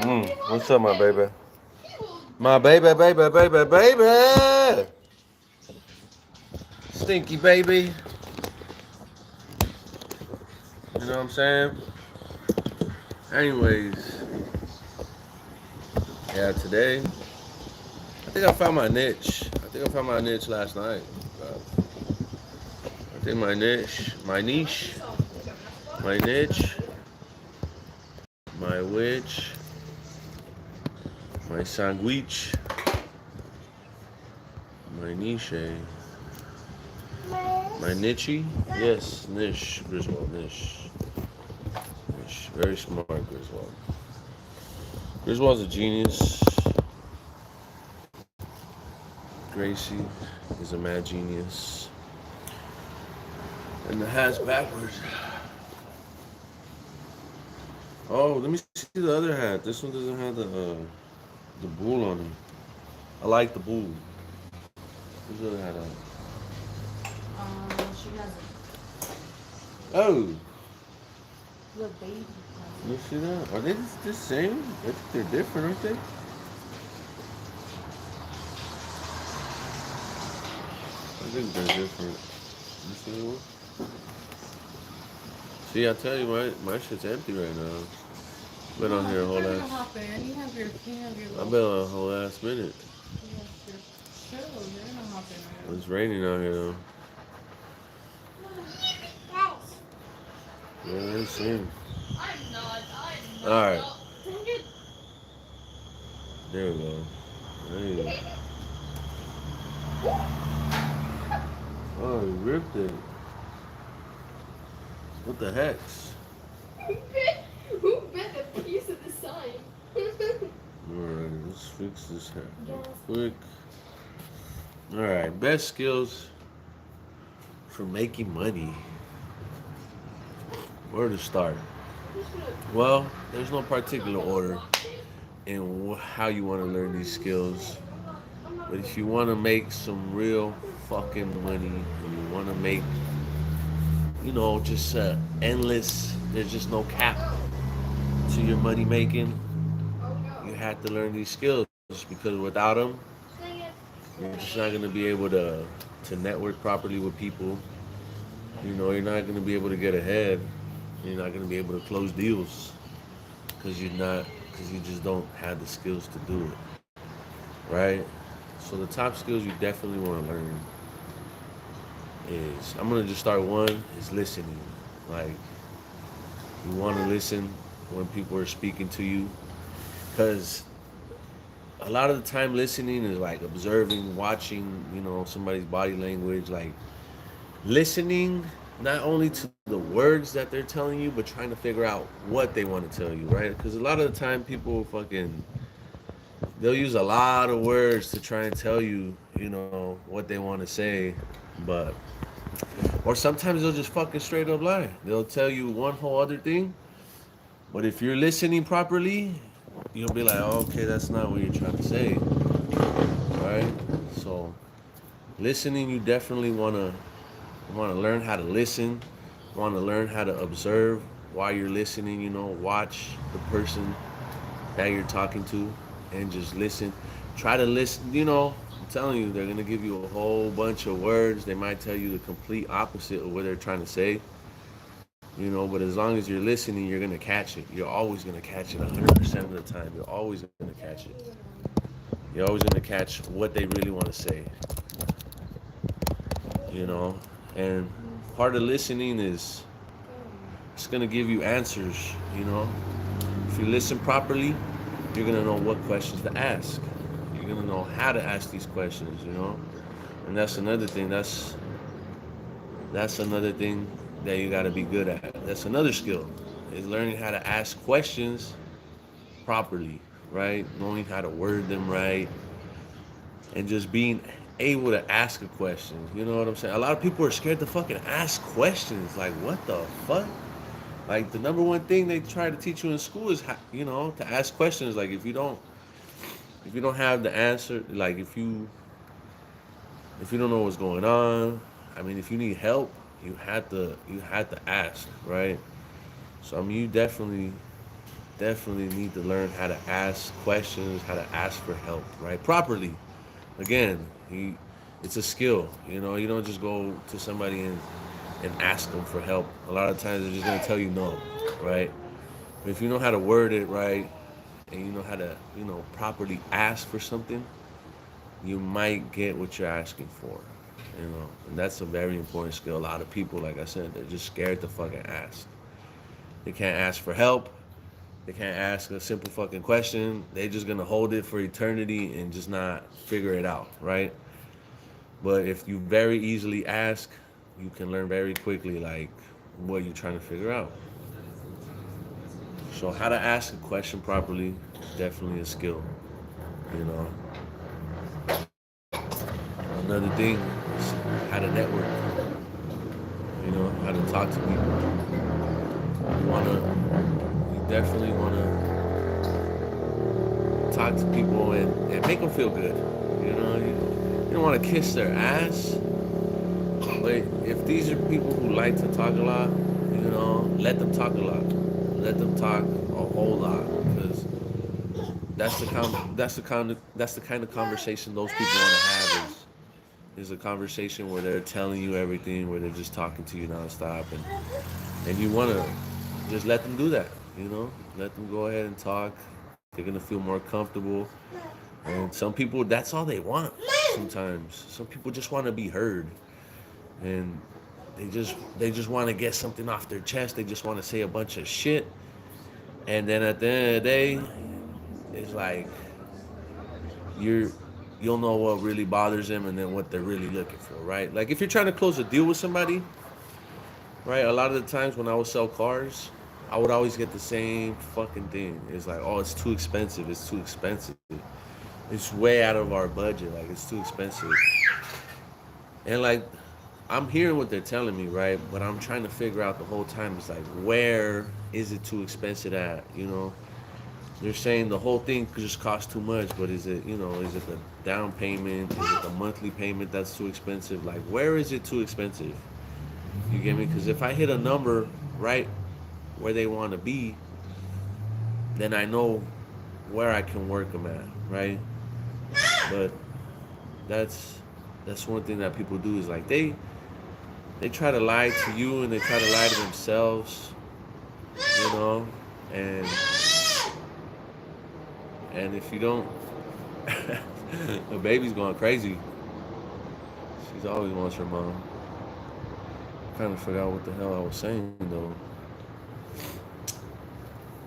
What's up, my baby? My baby, baby, baby, baby. Stinky baby. You know what I'm saying? Anyways, yeah, today, I think I found my niche. I think I found my niche last night. I think my niche, my witch, my sandwich, my niche, my niche. Yes, niche, Griswold, niche. Niche. Very smart, Griswold. Griswold's a genius. Gracie is a mad genius. And the hat's backwards. Oh, let me see the other hat. This one doesn't have the bull on it. I like the bull. Where's the other hat at? She has Oh, the baby. you see that? Are they the same? I think they're different, aren't they? I think they're different. You see one? See, I tell you, my shit's empty right now. Been on here a whole You're gonna ass. hop in. You have your I've little. been on a whole ass minute. You have your show. You're gonna hop in right It's raining out here though. Yeah, I ain't seen. All right, there we go. There you go. Oh, he ripped it. What the hex? Who bit a piece of the sign? Alright, let's fix this hat real quick. Alright, best skills for making money. Where to start? Well, there's no particular order in how you want to learn these skills. But if you want to make some real fucking money and you want to make, just endless, there's just no cap to your money making, you have to learn these skills because without them, you're just not going to be able to network properly with people. You're not going to be able to get ahead. You're not going to be able to close deals because you just don't have the skills to do it, right? So the top skills you definitely want to learn is, I'm going to just start one, is listening. Like, you want to listen when people are speaking to you because a lot of the time listening is like observing, watching, somebody's body language, like listening not only to the words that they're telling you, but trying to figure out what they want to tell you, right? Because a lot of the time people they'll use a lot of words to try and tell you, what they want to say, but or sometimes they'll just fucking straight up lie. They'll tell you one whole other thing, but if you're listening properly, you'll be like, oh, okay, that's not what you're trying to say, right? So listening, you definitely want to learn how to listen, want to learn how to observe while you're listening, watch the person that you're talking to and just listen. Try to listen, I'm telling you, they're going to give you a whole bunch of words. They might tell you the complete opposite of what they're trying to say, but as long as you're listening, you're going to catch it. You're always going to catch it 100% of the time. You're always going to catch it. You're always going to catch what they really want to say, you know? And part of listening is it's gonna give you answers, If you listen properly, you're gonna know what questions to ask. You're gonna know how to ask these questions. And that's another thing. That's another thing that you gotta be good at. That's another skill, is learning how to ask questions properly, right? Knowing how to word them right, and just being able to ask a question. You know what I'm saying? A lot of people are scared to fucking ask questions. Like, what the fuck? Like, the number one thing they try to teach you in school is, to ask questions. Like, if you don't have the answer, like if you don't know what's going on, I mean, if you need help, you had to ask, right? So I mean, you definitely definitely need to learn how to ask questions, how to ask for help, right? Properly. Again, it's a skill. You don't just go to somebody and ask them for help. A lot of times they're just gonna tell you no, right? But if you know how to word it right and you know how to, properly ask for something, you might get what you're asking for. And that's a very important skill. A lot of people, like I said, they're just scared to fucking ask. They can't ask for help. They can't ask a simple fucking question. They're just gonna hold it for eternity and just not figure it out, right? But if you very easily ask, you can learn very quickly like what you're trying to figure out. So how to ask a question properly is definitely a skill. You know. Another thing is how to network. How to talk to people. You definitely wanna talk to people and make them feel good. You don't want to kiss their ass. But if these are people who like to talk a lot, let them talk a lot. Let them talk a whole lot because that's the kind of conversation those people want to have is a conversation where they're telling you everything, where they're just talking to you nonstop, and you want to just let them do that. Let them go ahead and talk. They're gonna feel more comfortable. And some people, that's all they want. Sometimes some people just want to be heard, and they just want to get something off their chest. They just want to say a bunch of shit, and then at the end of the day, it's like you're you'll know what really bothers them and then what they're really looking for, right? Like if you're trying to close a deal with somebody, right? A lot of the times when I would sell cars, I would always get the same fucking thing. It's like, oh, it's too expensive. It's too expensive. It's way out of our budget. Like it's too expensive. And like I'm hearing what they're telling me, right? But I'm trying to figure out the whole time. It's like, where is it too expensive at? They're saying the whole thing just costs too much, but is it the down payment? Is it the monthly payment that's too expensive? Like, where is it too expensive? You get me? Because if I hit a number right where they want to be, then I know where I can work them at, right? But that's that's one thing that people do is like they try to lie to you and they try to lie to themselves, you know, and and if you don't, the baby's going crazy. She's always wants her mom. Kind of forgot what the hell I was saying though,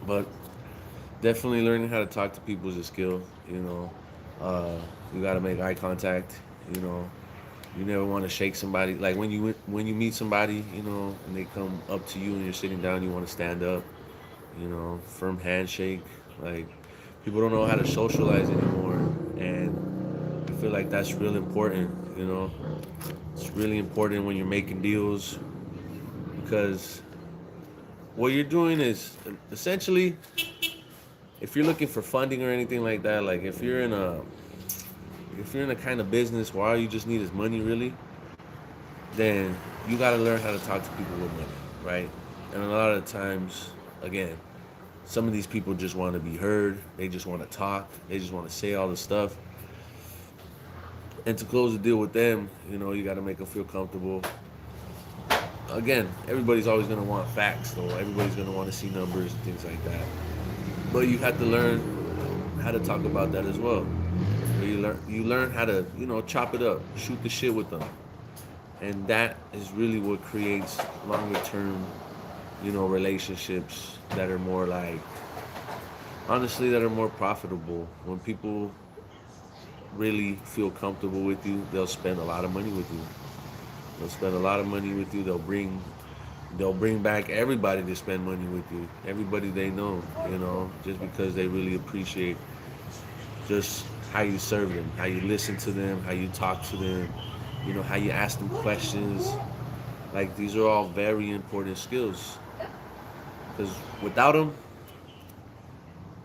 but definitely learning how to talk to people is a skill. Uh, you got to make eye contact. You know, you never want to shake somebody. Like when you meet somebody, and they come up to you and you're sitting down, you want to stand up. Firm handshake. Like people don't know how to socialize anymore, and I feel like that's real important. It's really important when you're making deals because what you're doing is essentially if you're looking for funding or anything like that, like if you're in a kind of business where all you just need is money really, then you got to learn how to talk to people with money, right? And a lot of times, again, some of these people just want to be heard. They just want to talk. They just want to say all this stuff. And to close the deal with them, you got to make them feel comfortable. Again, everybody's always going to want facts, though. Everybody's going to want to see numbers and things like that. But you have to learn how to talk about that as well. You learn how to chop it up, shoot the shit with them, and that is really what creates longer term relationships that are more like honestly that are more profitable. When people really feel comfortable with you, they'll spend a lot of money with you. They'll spend a lot of money with you. They'll bring back everybody to spend money with you, everybody they know, just because they really appreciate just how you serve them, how you listen to them, how you talk to them, how you ask them questions. Like these are all very important skills because without them,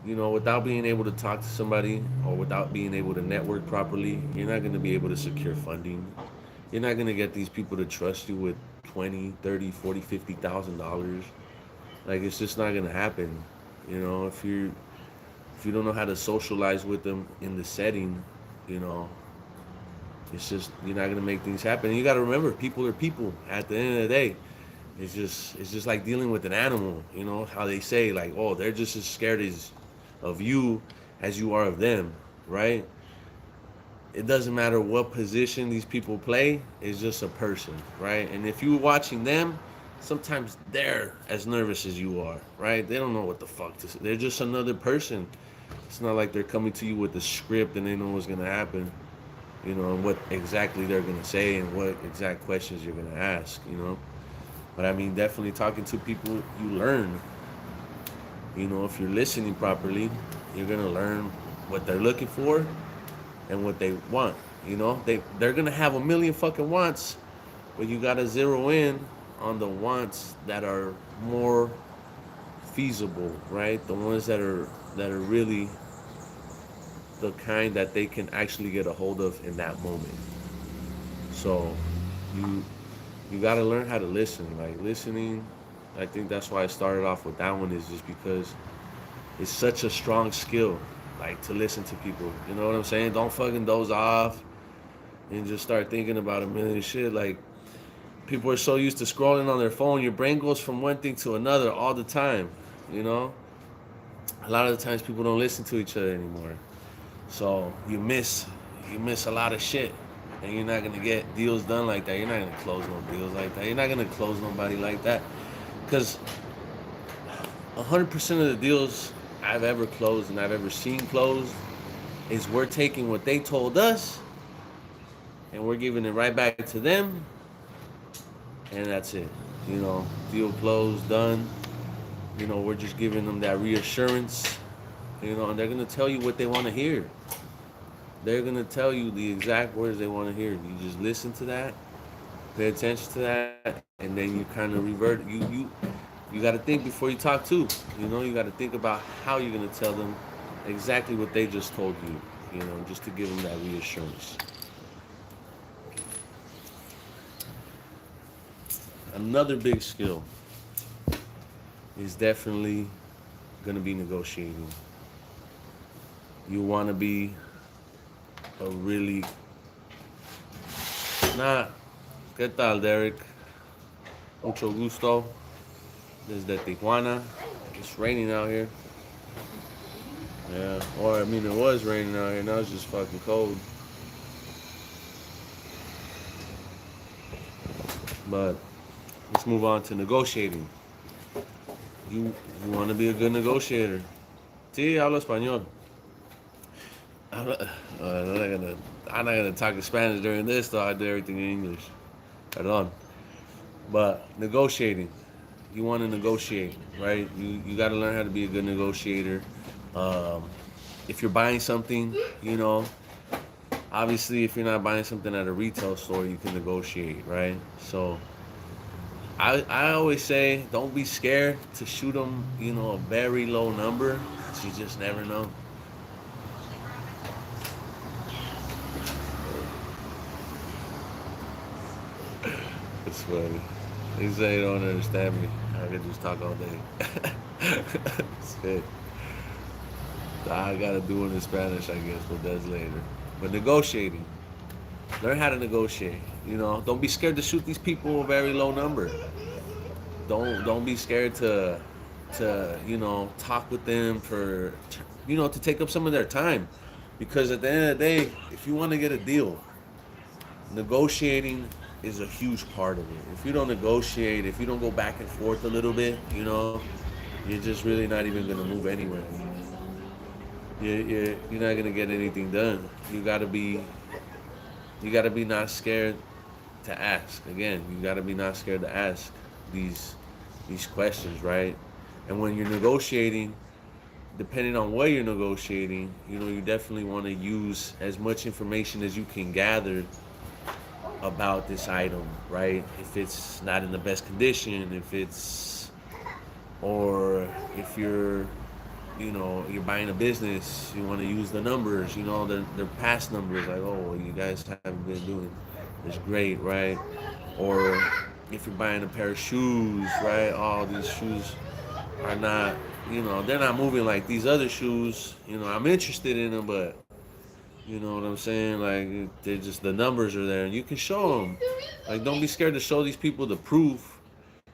without being able to talk to somebody or without being able to network properly, you're not going to be able to secure funding. You're not going to get these people to trust you with 20, 30, 40, $50,000. Like it's just not going to happen. You know, if you don't know how to socialize with them in the setting, you know, it's just you're not gonna make things happen. And you got to remember, people are people. At the end of the day, it's just like dealing with an animal. You know how they say like, oh, they're just as scared of you as you are of them, right? It doesn't matter what position these people play. It's just a person, right? And if you're watching them, sometimes they're as nervous as you are, right? They don't know what the fuck to say. They're just another person. It's not like they're coming to you with a script and they know what's gonna happen, you know, and what exactly they're gonna say and what exact questions you're gonna ask, you know. But I mean, definitely talking to people, you learn. You know, if you're listening properly, you're gonna learn what they're looking for and what they want. You know, they're gonna have a million fucking wants, but you gotta zero in on the wants that are more feasible, right? The ones that are really the kind that they can actually get a hold of in that moment. So you you got to learn how to listen. Like listening, I think that's why I started off with that one, is just because it's such a strong skill, like to listen to people. You know what I'm saying? Don't fucking doze off and just start thinking about a million shit. Like people are so used to scrolling on their phone, your brain goes from one thing to another all the time. You know, a lot of the times people don't listen to each other anymore. So you miss a lot of shit, and you're not gonna get deals done like that. You're not gonna close no deals like that. You're not gonna close nobody like that, because 100% of the deals I've ever closed and I've ever seen closed is we're taking what they told us and we're giving it right back to them, and that's it. You know, deal closed, done. You know, we're just giving them that reassurance. You know, and they're gonna tell you what they want to hear. They're gonna tell you the exact words they want to hear. You just listen to that, pay attention to that, and then you kind of revert. You got to think before you talk too. You know, you got to think about how you're gonna tell them exactly what they just told you. You know, just to give them that reassurance. Another big skill is definitely gonna be negotiating. You want to be a really nah. ¿Qué tal, Derek? Mucho gusto. Desde Tijuana. It's raining out here. Yeah, or I mean, it was raining out here. Now it's just fucking cold. But let's move on to negotiating. You want to be a good negotiator. Sí, hablo español. I'm not, I'm not gonna talk in Spanish during this, though. I do everything in English. Perdón. But negotiating, you want to negotiate, right? You got to learn how to be a good negotiator. Um, if you're buying something, you know, obviously, if you're not buying something at a retail store, you can negotiate, right? So I always say, don't be scared to shoot them, you know, a very low number. You just never know. It's funny. They say you don't understand me. I could just talk all day. It's good. I gotta do it in Spanish, I guess, but that's later. But negotiating. Learn how to negotiate. You know, don't be scared to shoot these people a very low number. Don't be scared to you know, talk with them for, you know, to take up some of their time, because at the end of the day, if you want to get a deal, negotiating is a huge part of it. If you don't negotiate, if you don't go back and forth a little bit, you know, you're just really not even gonna move anywhere. You're not gonna get anything done. You gotta be not scared to ask. Again, you gotta be not scared to ask these these questions, right? And when you're negotiating, depending on what you're negotiating, you know, you definitely want to use as much information as you can gather about this item, right? If it's not in the best condition, if it's, or if you're, you know, you're buying a business, you want to use the numbers, you know, their past numbers, like, oh, well, you guys haven't been doing this great, right? Or if you're buying a pair of shoes, right? Oh, these shoes are not they're not moving like these other shoes. I'm interested in them, but you know what I'm saying? Like, they just, the numbers are there, and you can show them. Like, don't be scared to show these people the proof.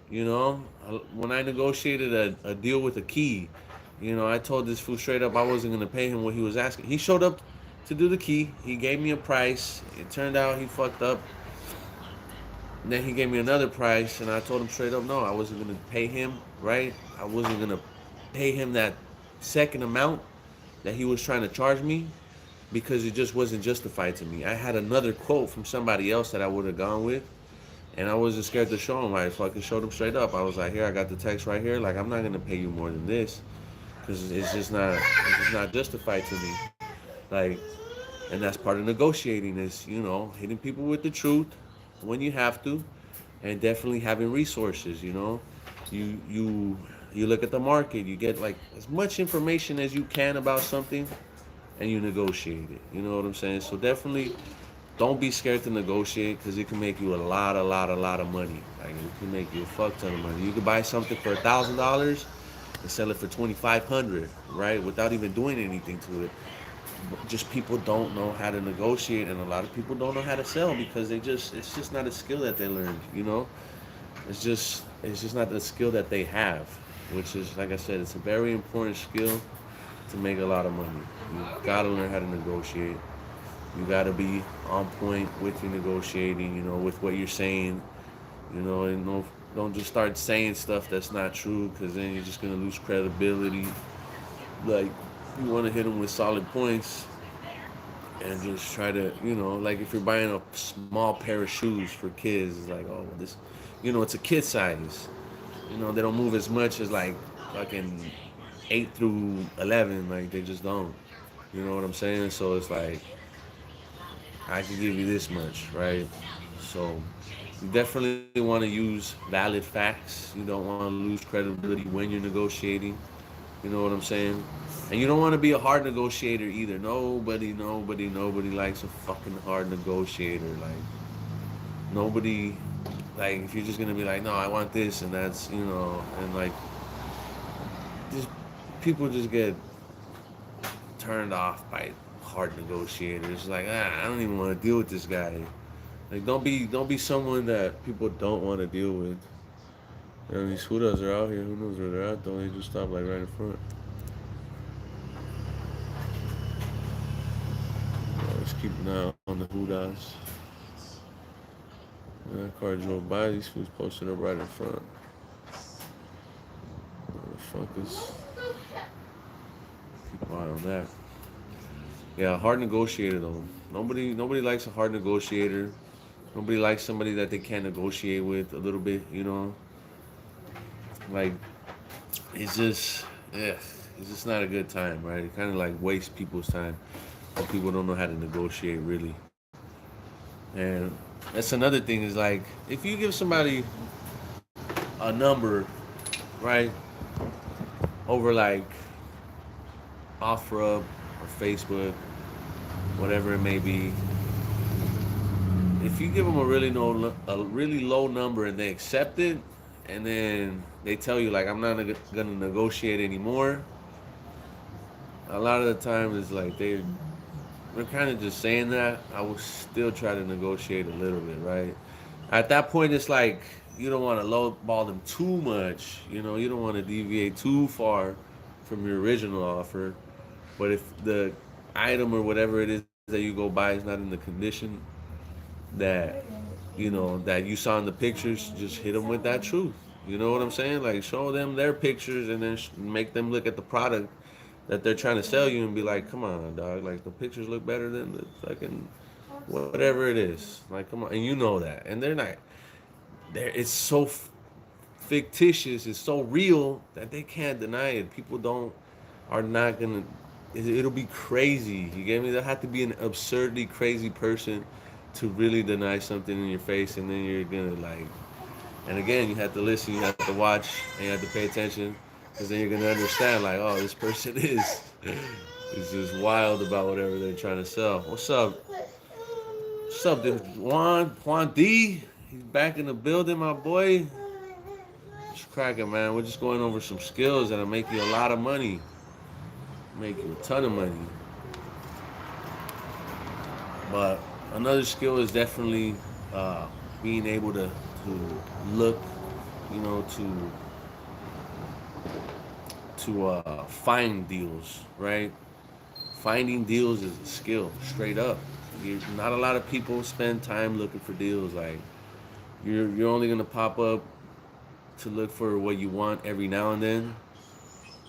When I negotiated a deal with a key, I told this fool straight up I wasn't gonna pay him what he was asking. He showed up to do the key. He gave me a price. It turned out he fucked up. And then he gave me another price, and I told him straight up, no, I wasn't gonna pay him. Right? I wasn't gonna pay him that second amount that he was trying to charge me because it just wasn't justified to me. I had another quote from somebody else that I would have gone with, and I wasn't scared to show him. I fucking showed him straight up. I was like, here, I got the text right here. Like, I'm not gonna pay you more than this because it's just not justified to me. Like, and that's part of negotiating is hitting people with the truth when you have to, and definitely having resources. You look at the market. You get like as much information as you can about something, and you negotiate it. You know what I'm saying? So definitely don't be scared to negotiate because it can make you a lot of money. Like, it can make you a fuck ton of money. You could buy something for $1,000 and sell it for 2,500, right? Without even doing anything to it. Just people don't know how to negotiate, and a lot of people don't know how to sell because it's just not a skill that they learned. It's just not the skill that they have, which is, like I said, it's a very important skill to make a lot of money. You gotta learn how to negotiate. You gotta be on point with your negotiating, with what you're saying, and don't just start saying stuff that's not true, because then you're just gonna lose credibility. Like, you want to hit them with solid points, and just try to, like if you're buying a small pair of shoes for kids, it's like, oh, this, it's a kid size. They don't move as much as like fucking 8 through 11. Like, they just don't. You know what I'm saying? So it's like, I can give you this much, right? So you definitely want to use valid facts. You don't want to lose credibility when you're negotiating. You know what I'm saying? And you don't want to be a hard negotiator either. Nobody likes a fucking hard negotiator. Like, nobody, like, if you're just gonna be like, no, I want this, and that's, and like, just people just get turned off by hard negotiators. Like, I don't even want to deal with this guy. Like, don't be someone that people don't want to deal with. These Hudas are out here. Who knows where they're at though? They just stop like right in front. Let's keep an eye on the Hudas. That car drove by. These fools posted up right in front. Motherfuckers. Keep an eye on that. Yeah, hard negotiator though. Nobody likes a hard negotiator. Nobody likes somebody that they can't negotiate with a little bit. Like, it's just, it's just not a good time, right? It kind of like wastes people's time. When people don't know how to negotiate really. And that's another thing is like, if you give somebody a number, right, over like OfferUp or Facebook, whatever it may be, if you give them a really low number and they accept it, and then they tell you like, I'm not gonna negotiate anymore, a lot of the time it's like they're kind of just saying that. I will still try to negotiate a little bit, right? At that point, it's like you don't want to lowball them too much. You don't want to deviate too far from your original offer. But if the item or whatever it is that you go buy is not in the condition that that you saw in the pictures, just hit them with that truth. You know what I'm saying? Like, show them their pictures, and then make them look at the product that they're trying to sell you and be like, come on, dog. Like, the pictures look better than the fucking whatever it is. Like, come on. And you know that. And they're not. It's so fictitious. It's so real that they can't deny it. People are not gonna. It'll be crazy. You get me? There have to be an absurdly crazy person to really deny something in your face, and then you're gonna like. And again, you have to listen, you have to watch, and you have to pay attention, because then you're gonna understand like, oh, this person is just wild about whatever they're trying to sell. What's up? What's up, dude? Juan D? He's back in the building, my boy. What's cracking, man? We're just going over some skills that'll make you a lot of money, make you a ton of money. But another skill is definitely uh, being able to look, you know, to find deals, right? Finding deals is a skill, straight up. Not a lot of people spend time looking for deals. Like you're only gonna pop up to look for what you want every now and then,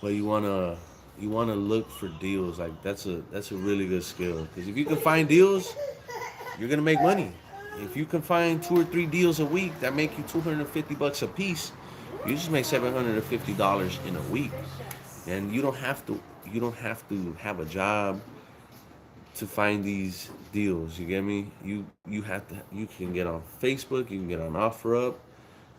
but you wanna look for deals. Like that's a really good skill. Because if you can find deals, you're gonna make money. If you can find 2 or 3 deals a week that make you $250 a piece, you just make $750 in a week, and you don't have to have a job to find these deals. You get me? You can get on Facebook, you can get on OfferUp,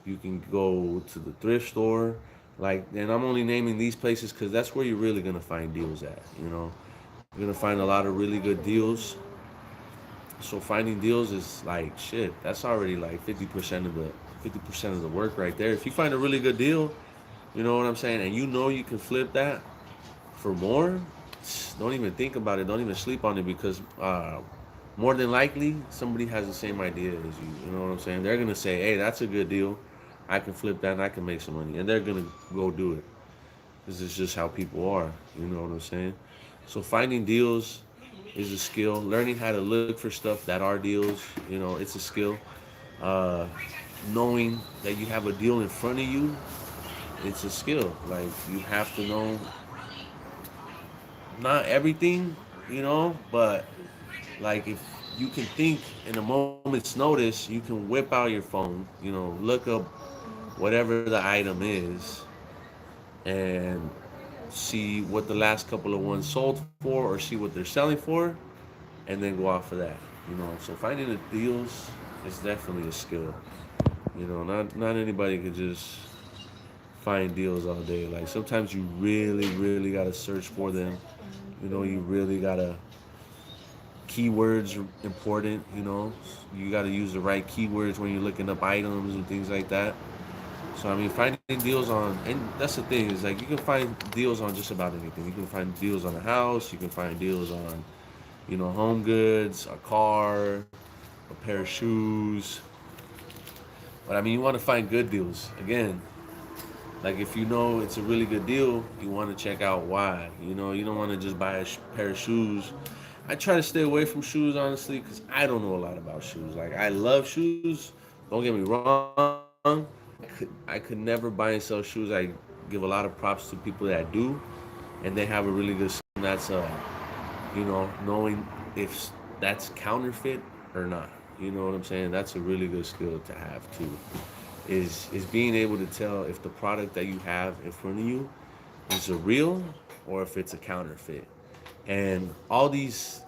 you can go to the thrift store. Like, and I'm only naming these places because that's where you're really gonna find deals at. You're gonna find a lot of really good deals. So finding deals is like shit. That's already like 50% of the work right there. If you find a really good deal, you know what I'm saying, and you know you can flip that for more, don't even think about it. Don't even sleep on it because more than likely somebody has the same idea as you. You know what I'm saying? They're gonna say, "Hey, that's a good deal. I can flip that and I can make some money," and they're gonna go do it. This is just how people are. You know what I'm saying? So finding deals is a skill. Learning how to look for stuff that are deals, it's a skill. Uh, Knowing that you have a deal in front of you, it's a skill. Like you have to know not everything, but like if you can think in a moment's notice, you can whip out your phone, look up whatever the item is and see what the last couple of ones sold for or see what they're selling for and then go off of that. So finding the deals is definitely a skill. Not anybody can just find deals all day. Like sometimes you really, really gotta search for them. You really gotta keywords are important. You gotta use the right keywords when you're looking up items and things like that. So I mean, finding deals on, and that's the thing is like you can find deals on just about anything. You can find deals on a house. You can find deals on, home goods, a car, a pair of shoes. But I mean, you want to find good deals. Again, like if you know it's a really good deal, you want to check out why. You don't want to just buy a pair of shoes. I try to stay away from shoes honestly because I don't know a lot about shoes. Like I love shoes. Don't get me wrong. I could never buy and sell shoes. I give a lot of props to people that do, and they have a really good skill. That's knowing if that's counterfeit or not. You know what I'm saying? That's a really good skill to have too. Is being able to tell if the product that you have in front of you is a real or if it's a counterfeit. And all these,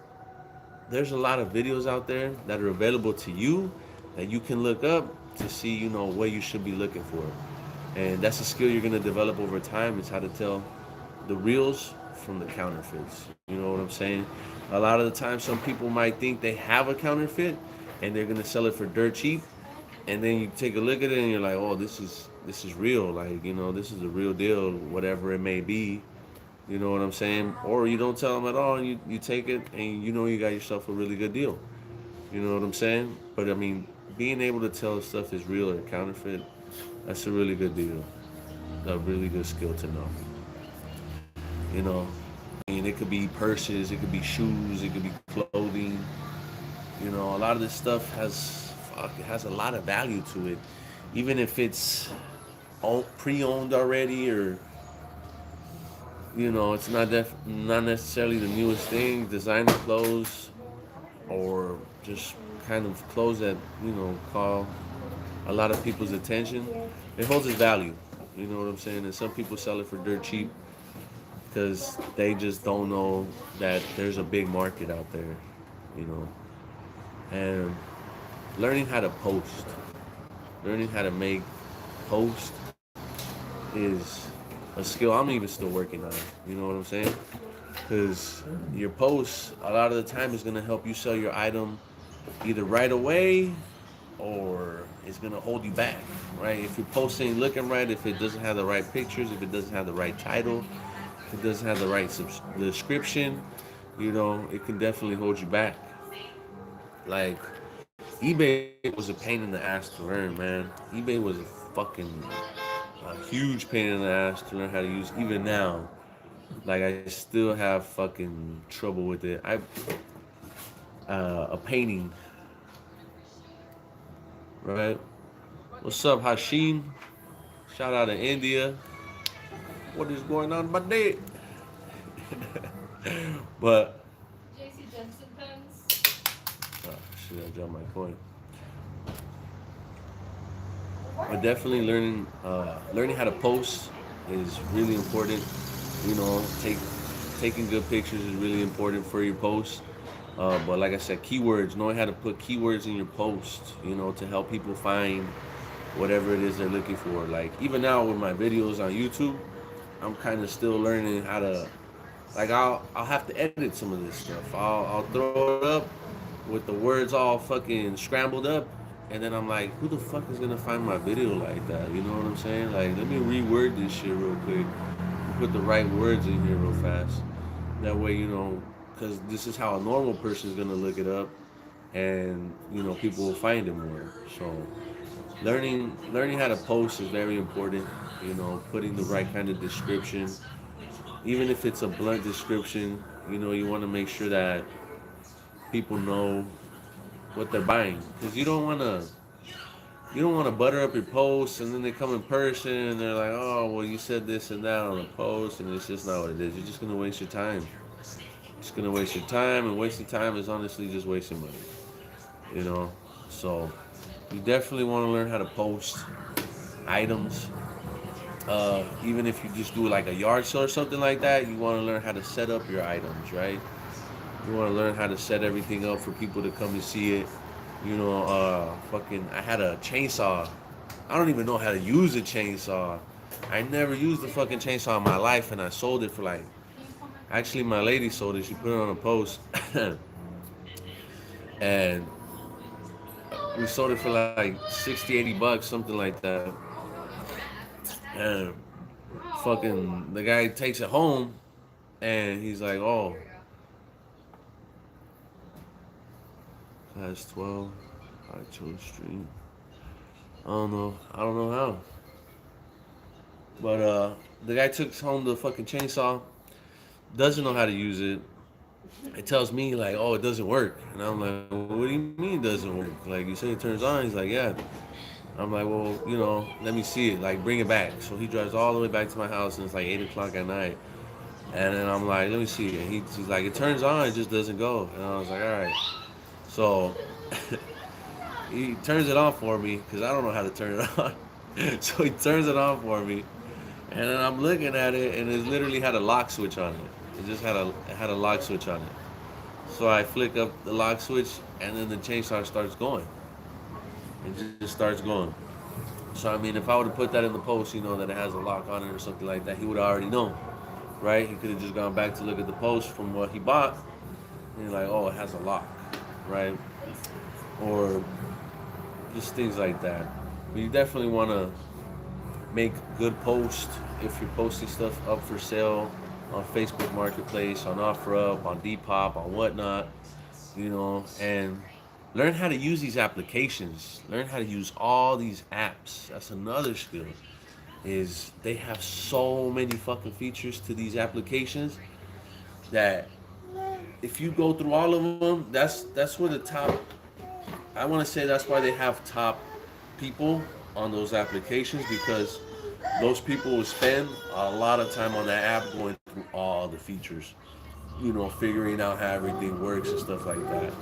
there's a lot of videos out there that are available to you that you can look up to see, what you should be looking for. And that's a skill you're gonna develop over time. Is how to tell the reals from the counterfeits. You know what I'm saying? A lot of the time, some people might think they have a counterfeit, and they're gonna sell it for dirt cheap. And then you take a look at it, and you're like, "Oh, this is real. Like, this is a real deal, whatever it may be." You know what I'm saying? Or you don't tell them at all, and you take it, and you got yourself a really good deal. You know what I'm saying? But I mean, being able to tell if stuff is real or counterfeit, that's a really good deal. A really good skill to know. You know, I mean, it could be purses, it could be shoes, it could be clothing. A lot of this stuff it has a lot of value to it, even if it's pre-owned already, or it's not necessarily the newest thing, designer clothes, or just kind of clothes that call a lot of people's attention. It holds its value. You know what I'm saying? And some people sell it for dirt cheap because they just don't know that there's a big market out there. You know, and learning how to post, learning how to make post is a skill I'm even still working on. You know what I'm saying? Because your post a lot of the time is going to help you sell your item either right away or it's gonna hold you back, right? If your post ain't looking right, if it doesn't have the right pictures, if it doesn't have the right title, if it doesn't have the right description, it can definitely hold you back. Like eBay was a pain in the ass to learn, man. eBay was a huge pain in the ass to learn how to use. Even now, like I still have fucking trouble with it. A painting, right? What's up, Hashim? Shout out to India. What is going on, my day? But JC Jensen pens. oh, shit, I dropped my coin. But definitely learning how to post is really important. You know, taking good pictures is really important for your post. But like I said, keywords, knowing how to put keywords in your post, to help people find whatever it is they're looking for. Like even now with my videos on YouTube, I'm kind of still learning how to. Like I'll have to edit some of this stuff. I'll throw it up with the words all fucking scrambled up, and then I'm like, who the fuck is gonna find my video like that? You know what I'm saying? Like let me reword this shit real quick, put the right words in here real fast. That way, because this is how a normal person is gonna look it up, and people will find it more. So learning how to post is very important. Putting the right kind of description, even if it's a blunt description. You want to make sure that people know what they're buying, because you don't want to butter up your posts and then they come in person and they're like, oh well, you said this and that on a post, and it's just not what it is. You're just gonna waste your time. It's gonna waste your time, and wasting time is honestly just wasting money. You know, so you definitely want to learn how to post items. Even if you just do like a yard sale or something like that, you want to learn how to set up your items, right? You want to learn how to set everything up for people to come and see it. I had a chainsaw. I don't even know how to use a chainsaw. I never used a fucking chainsaw in my life, and I sold it for like. Actually, my lady sold it. She put it on a post, and we sold it for like 60, $80, something like that. And fucking the guy takes it home, and he's like, "Oh, class 12, I chose street. I don't know. I don't know how." But the guy took home the fucking chainsaw, doesn't know how to use it. It tells me like, "Oh, it doesn't work," and I'm like, well, "What do you mean it doesn't work? Like you say it turns on?" He's like, "Yeah." I'm like, "Well, let me see it. Like, bring it back." So he drives all the way back to my house, and it's like 8 o'clock at night. And then I'm like, "Let me see it." And he's like, "It turns on, it just doesn't go." And I was like, "All right." So he turns it on for me because I don't know how to turn it on. So he turns it on for me, and then I'm looking at it, and it literally had a lock switch on it. It just had a lock switch on it. So I flick up the lock switch, and then the chainsaw starts going. It just starts going. So I mean, if I would have put that in the post, that it has a lock on it or something like that, he would have already known, right? He could have just gone back to look at the post from what he bought, and he's like, "Oh, it has a lock," right? Or just things like that. But you definitely want to make good posts if you're posting stuff up for sale on Facebook Marketplace, on OfferUp, on Depop, on whatnot, and learn how to use these applications. Learn how to use all these apps. That's another skill. Is they have so many fucking features to these applications that if you go through all of them, that's where the top. I want to say that's why they have top people on those applications, because those people will spend a lot of time on that app going through all the features, figuring out how everything works and stuff like that.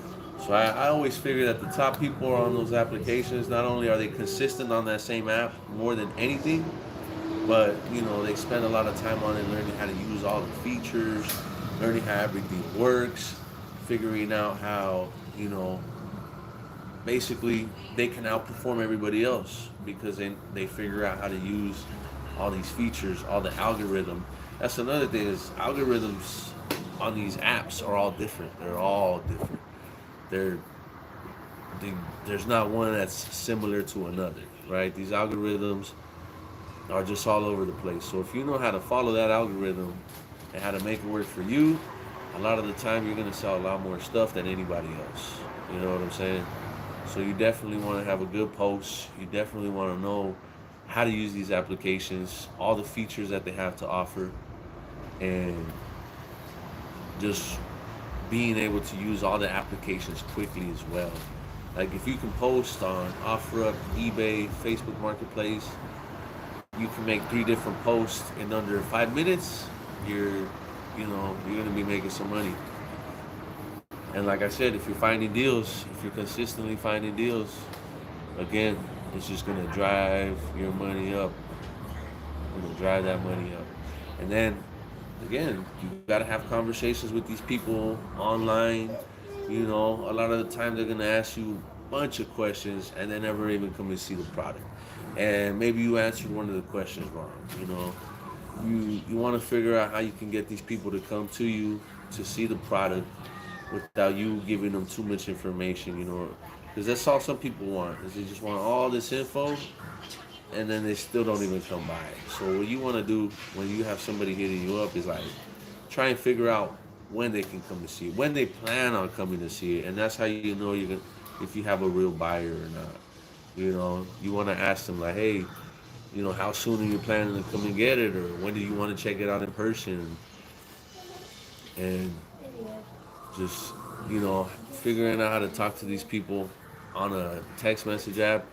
So I always figure that the top people are on those applications. Not only are they consistent on that same app more than anything, but they spend a lot of time on it, learning how to use all the features, learning how everything works, figuring out how basically they can outperform everybody else because they figure out how to use all these features, all the algorithm. That's another thing, is algorithms on these apps are all different. They're all different. They're they, there's not one that's similar to another, right? These algorithms are just all over the place. So if you know how to follow that algorithm and how to make it work for you, a lot of the time you're gonna sell a lot more stuff than anybody else. You know what I'm saying? So you definitely want to have a good post. You definitely want to know how to use these applications, all the features that they have to offer, and just being able to use all the applications quickly as well. Like if you can post on OfferUp, eBay, Facebook Marketplace, you can make 3 different posts in under 5 minutes. You're, you're gonna be making some money. And like I said, if you're finding deals, if you're consistently finding deals, again, it's just gonna drive your money up. Gonna drive that money up. And then again, you gotta have conversations with these people online. A lot of the time they're gonna ask you a bunch of questions and they never even come and see the product. And maybe you answered one of the questions wrong. You want to figure out how you can get these people to come to you to see the product without you giving them too much information. Because that's all some people want is they just want all this info and then they still don't even come by. So what you want to do when you have somebody hitting you up is like try and figure out when they can come to see it, when they plan on coming to see it, and that's how you know if you have a real buyer or not. You want to ask them like, hey, how soon are you planning to come and get it, or when do you want to check it out in person, and just figuring out how to talk to these people on a text message app,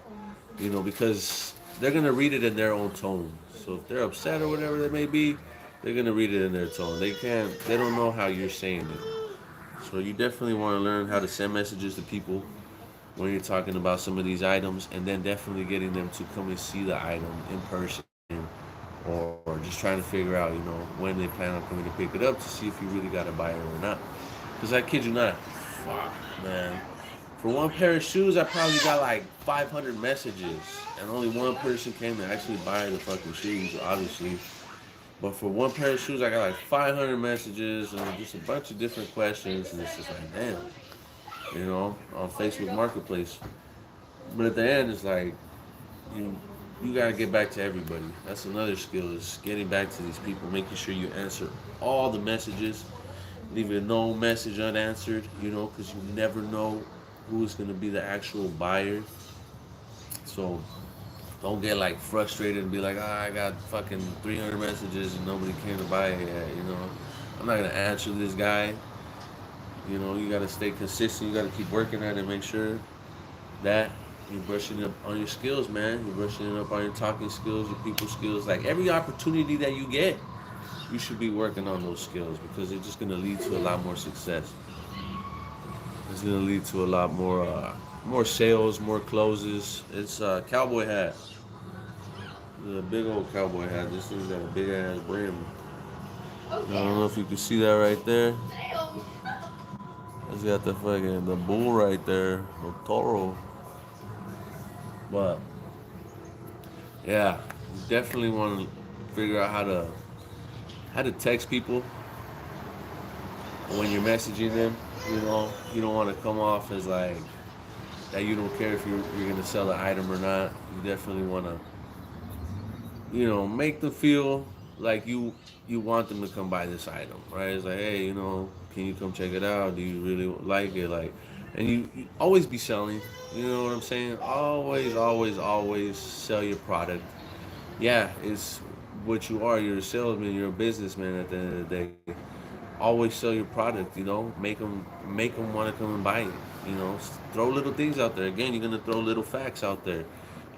because they're gonna read it in their own tone. So if they're upset or whatever they may be, they're gonna read it in their tone. They don't know how you're saying it. So you definitely want to learn how to send messages to people when you're talking about some of these items, and then definitely getting them to come and see the item in person, or just trying to figure out, when they plan on coming to pick it up to see if you really got a buyer or not. Because I kid you not, fuck, man. For one pair of shoes, I probably got like 500 messages, and only one person came to actually buy the fucking shoes, obviously. But for one pair of shoes, I got like 500 messages and just a bunch of different questions, and it's just like, damn, on Facebook Marketplace. But at the end, it's like you you gotta get back to everybody. That's another skill is getting back to these people, making sure you answer all the messages, leaving no message unanswered. Because you never know who is gonna be the actual buyer. So don't get like frustrated and be like, I got fucking 300 messages and nobody came to buy it yet. I'm not gonna answer this guy. You gotta stay consistent. You gotta keep working at it. Make sure that you're brushing up on your skills, man. You're brushing up on your talking skills, your people skills. Like every opportunity that you get, you should be working on those skills because it's just gonna lead to a lot more success. It's gonna lead to a lot more sales, more closes. It's a cowboy hat. It's a big old cowboy hat. This thing's got a big ass brim. I don't know if you can see that right there. It's got the bull right there, the toro. But yeah, you definitely want to figure out how to text people when you're messaging them. You don't want to come off as like that you don't care if you're gonna sell the item or not. You definitely want to make them feel like you want them to come buy this item, right? It's like, hey, can you come check it out? Do you really like it? Like, and you always be selling. You know what I'm saying? Always, always, always sell your product. Yeah, it's what you are. You're a salesman. You're a businessman. At the end of the day, always sell your product. Make them want to come and buy it. Throw little things out there. Again, you're gonna throw little facts out there,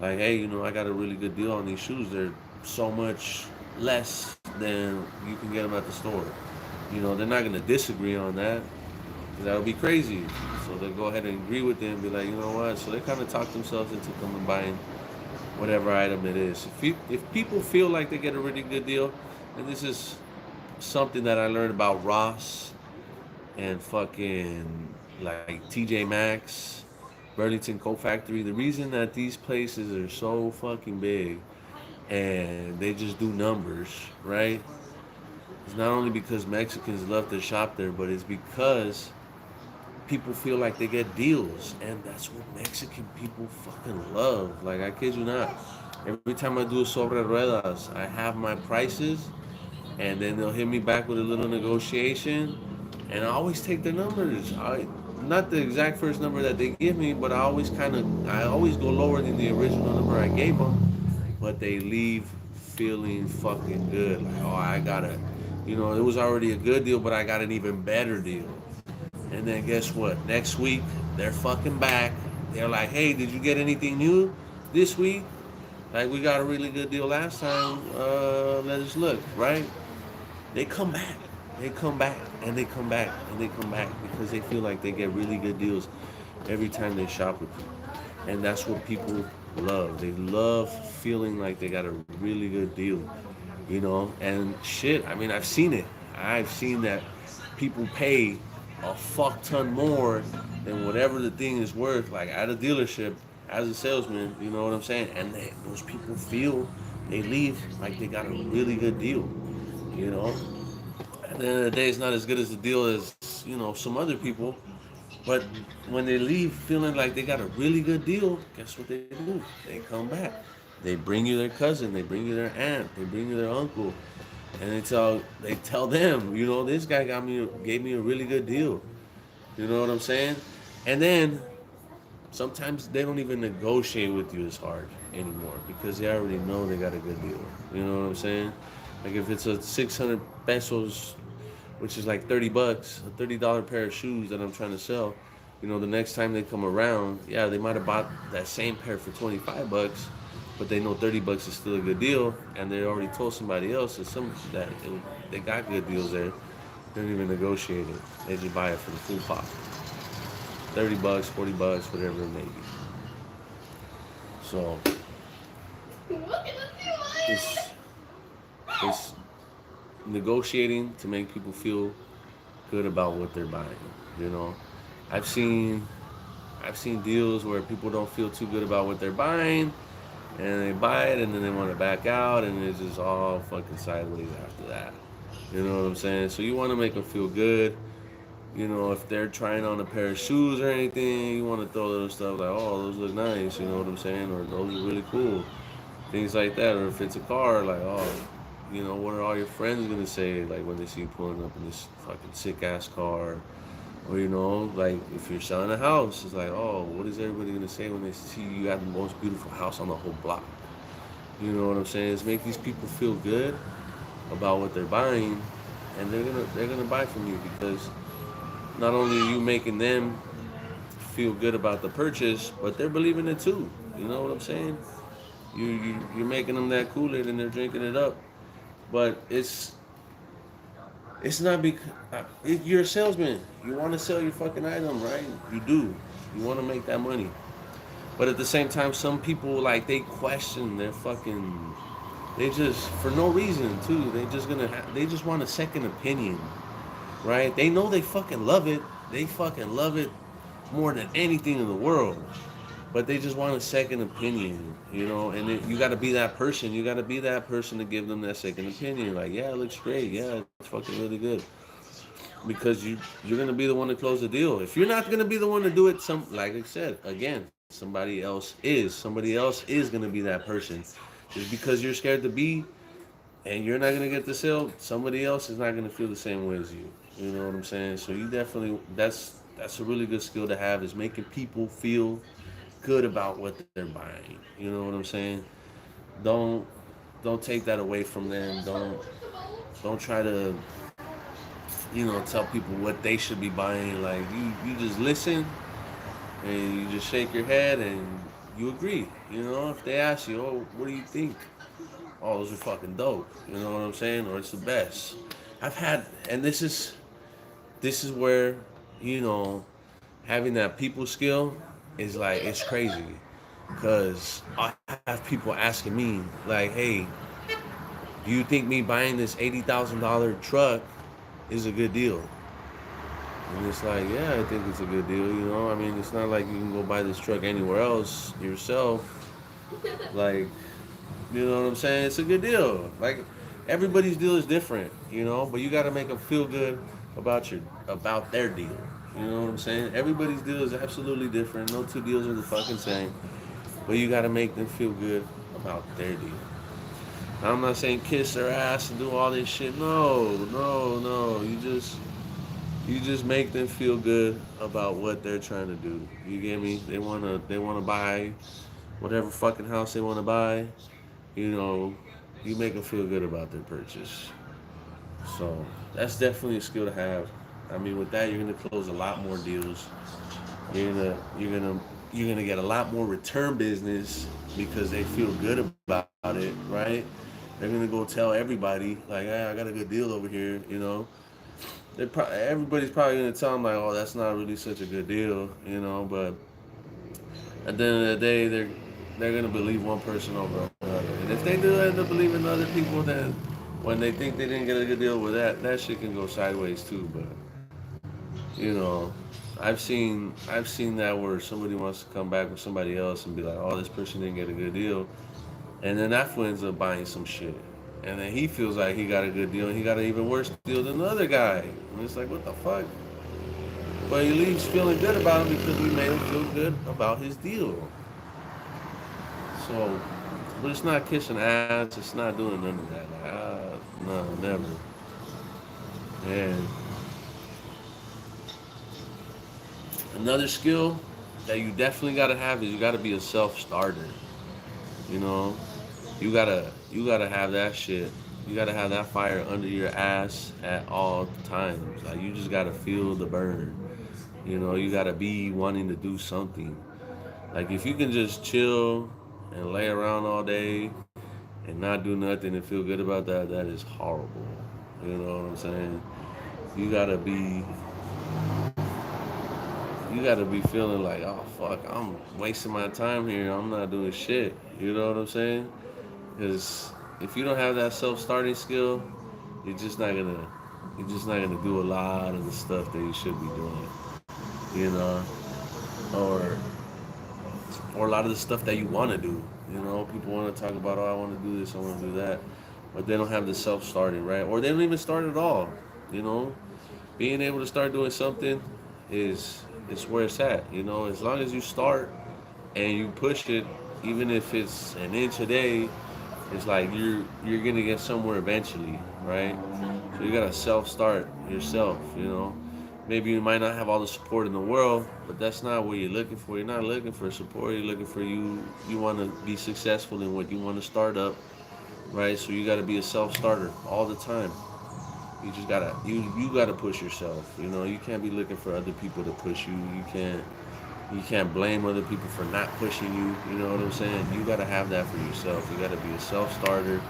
like, hey, I got a really good deal on these shoes. They're so much less than you can get them at the store. They're not gonna disagree on that. That would be crazy. So they go ahead and agree with them and be like, you know what? So they kind of talk themselves into coming buying whatever item it is. If people feel like they get a really good deal, and this is something that I learned about Ross and fucking like TJ Maxx, Burlington Coat Factory. The reason that these places are so fucking big and they just do numbers, right? It's not only because Mexicans love to shop there, but it's because people feel like they get deals, and that's what Mexican people fucking love. Like, I kid you not. Every time I do a sobre ruedas, I have my prices, and then they'll hit me back with a little negotiation, and I always take their numbers. Not the exact first number that they give me, but I always go lower than the original number I gave them, but they leave feeling fucking good. Like, oh, I got a, it was already a good deal, but I got an even better deal. And then guess what? Next week, they're fucking back. They're like, hey, did you get anything new this week? Like, we got a really good deal last time. Let us look, right? They come back. They come back and they come back and they come back because they feel like they get really good deals every time they shop with you. And that's what people love. They love feeling like they got a really good deal. And shit, I mean, I've seen it. I've seen that people pay a fuck ton more than whatever the thing is worth, like at a dealership as a salesman, you know what I'm saying? And those people feel they leave like they got a really good deal, you know? At the end of the day, it's not as good as the deal as, some other people. But when they leave feeling like they got a really good deal, guess what they do? They come back. They bring you their cousin, they bring you their aunt, they bring you their uncle, and they tell them, this guy gave me a really good deal. You know what I'm saying? And then sometimes they don't even negotiate with you as hard anymore because they already know they got a good deal. You know what I'm saying? Like if it's a 600 pesos, which is like $30, a $30 pair of shoes that I'm trying to sell, the next time they come around, yeah, they might have bought that same pair for $25, but they know $30 is still a good deal, and they already told somebody else that they got good deals there. They don't even negotiate it. They just buy it for the full pop. $30, $40, whatever it may be. So Look at it's it's negotiating to make people feel good about what they're buying. You know, I've seen I've seen deals where people don't feel too good about what they're buying, and they buy it, and then they want to back out, and it's just all fucking sideways after that. You know what I'm saying? So you want to make them feel good. If they're trying on a pair of shoes or anything, you want to throw little stuff like, oh, those look nice, you know what I'm saying? Or those are really cool. Things like that. Or if it's a car, like, oh, what are all your friends going to say, like, when they see you pulling up in this fucking sick ass car? Or, like, if you're selling a house, it's like, oh, what is everybody going to say when they see you have the most beautiful house on the whole block? You know what I'm saying? It's make these people feel good about what they're buying, and they're gonna buy from you because not only are you making them feel good about the purchase, but they're believing it too. You know what I'm saying? You're making them that Kool-Aid and they're drinking it up. But it's not because you're a salesman. You want to sell your fucking item, right? You do. You want to make that money. But at the same time, some people like they question their fucking. They just for no reason too. They just want a second opinion, right? They know they fucking love it. They fucking love it more than anything in the world. But they just want a second opinion. And you got to be that person. You got to be that person to give them that second opinion. Like, yeah, it looks great. Yeah, it's fucking really good. Because you're gonna be the one to close the deal. If you're not gonna be the one to do it, like I said again, somebody else is. Somebody else is gonna be that person. Just because you're scared to be, and you're not gonna get the sale, somebody else is not gonna feel the same way as you. You know what I'm saying? So you definitely that's a really good skill to have is making people feel good about what they're buying. You know what I'm saying? Don't don't take that away from them. Don't try to tell people what they should be buying. Like you just listen and you just shake your head and you agree. If they ask you, oh, what do you think? Oh, those are fucking dope. You know what I'm saying? Or it's the best. I've had, and this is where you know having that people skill is like it's crazy because I have people asking me like, hey, do you think me buying this $80,000 truck is a good deal? And it's like, yeah, I think it's a good deal. I mean, it's not like you can go buy this truck anywhere else yourself. Like, you know what I'm saying? It's a good deal. Like, everybody's deal is different, but you got to make them feel good about their deal. You know what I'm saying? Everybody's deal is absolutely different. No two deals are the fucking same. But you gotta make them feel good about their deal. I'm not saying kiss their ass and do all this shit. No, no, no. You just make them feel good about what they're trying to do. You get me? They wanna buy whatever fucking house they wanna buy. You know, you make them feel good about their purchase. So that's definitely a skill to have. I mean, with that, you're gonna close a lot more deals. You're gonna get a lot more return business because they feel good about it, right? They're gonna go tell everybody like, "Hey, I got a good deal over here," you know. Everybody's probably gonna tell them like, "Oh, that's not really such a good deal," you know. But at the end of the day, they're gonna believe one person over another. And if they do end up believing other people, then when they think they didn't get a good deal with that shit can go sideways too. But you know, I've seen that where somebody wants to come back with somebody else and be like, "Oh, this person didn't get a good deal," and then that fool ends up buying some shit, and then he feels like he got a good deal, and he got an even worse deal than the other guy, and it's like, what the fuck? But he leaves feeling good about him because we made him feel good about his deal. So, but it's not kissing ass. It's not doing none of that. Like, no, never. And another skill that you definitely gotta have is you gotta be a self-starter. You know, you gotta have that shit. You gotta have that fire under your ass at all times. Like you just gotta feel the burn. You know, you gotta be wanting to do something. Like if you can just chill and lay around all day and not do nothing and feel good about that, that is horrible. You know what I'm saying? You gotta be you gotta be feeling like, oh fuck, I'm wasting my time here. I'm not doing shit. You know what I'm saying? Because if you don't have that self-starting skill, you're just not gonna you're just not gonna do a lot of the stuff that you should be doing. You know, or or a lot of the stuff that you want to do. You know, people want to talk about, oh, I want to do this, I want to do that, but they don't have the self-starting, right? Or they don't even start at all. You know, being able to start doing something is where it's at. You know, as long as you start and you push it, even if it's an inch a day, it's like you're gonna get somewhere eventually, right? So you gotta self start yourself, you know. Maybe you might not have all the support in the world, but that's not what you're looking for. You're not looking for support. You're looking for you want to be successful in what you want to start up, right? So you got to be a self starter all the time. You gotta push yourself. You know, you can't be looking for other people to push you. You can't blame other people for not pushing you. You know what I'm saying? You gotta have that for yourself. You gotta be a self starter.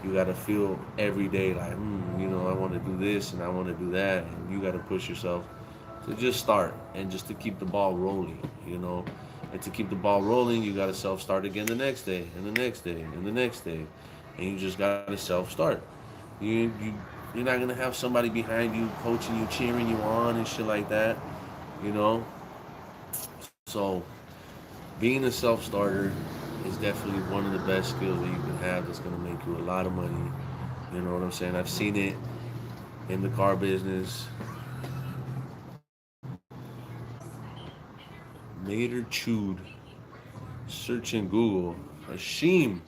You gotta feel every day like, I want to do this and I want to do that, and you gotta push yourself to just start and just to keep the ball rolling. You know, and to keep the ball rolling, you gotta self start again the next day and the next day and the next day, and you just gotta self start. You're not gonna have somebody behind you coaching you, cheering you on, and shit like that. You know, so being a self starter is definitely one of the best skills that you can have. That's gonna make you a lot of money. You know what I'm saying? I've seen it in the car business. Mater chewed. Search in Google. Hashim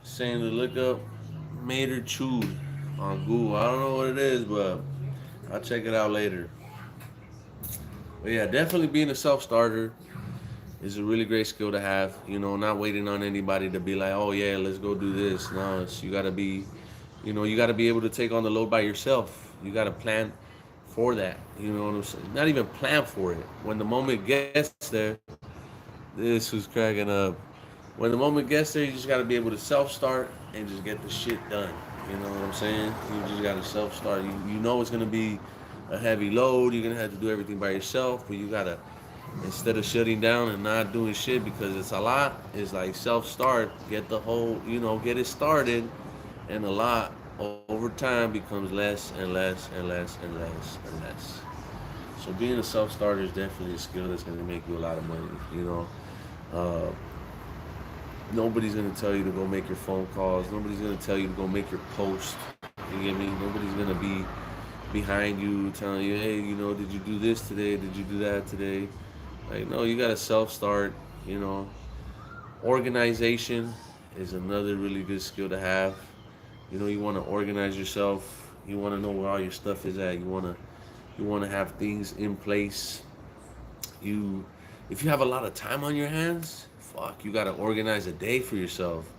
saying to look up Mater chewed on Google. I don't know what it is, but I'll check it out later. But yeah, definitely being a self starter is a really great skill to have. You know, not waiting on anybody to be like, oh yeah, let's go do this. No, you gotta be, you gotta be able to take on the load by yourself. You gotta plan for that. You know what I'm saying? Not even plan for it. When the moment gets there, this was cracking up. When the moment gets there, you just gotta be able to self start and just get the shit done. You know what I'm saying? You just gotta self start. You know it's gonna be a heavy load. You're gonna have to do everything by yourself, but you gotta, instead of shutting down and not doing shit because it's a lot, it's like self start, get the whole, get it started, and a lot over time becomes less and less and less and less and less. So being a self starter is definitely a skill that's going to make you a lot of money. Uh, nobody's going to tell you to go make your phone calls. Nobody's going to tell you to go make your post. You get me? Nobody's going to be behind you, telling you, hey, did you do this today? Did you do that today? Like, no, you gotta self start. You know, organization is another really good skill to have. You want to organize yourself. You want to know where all your stuff is at. You want to have things in place. You, if you have a lot of time on your hands, fuck, you gotta organize a day for yourself.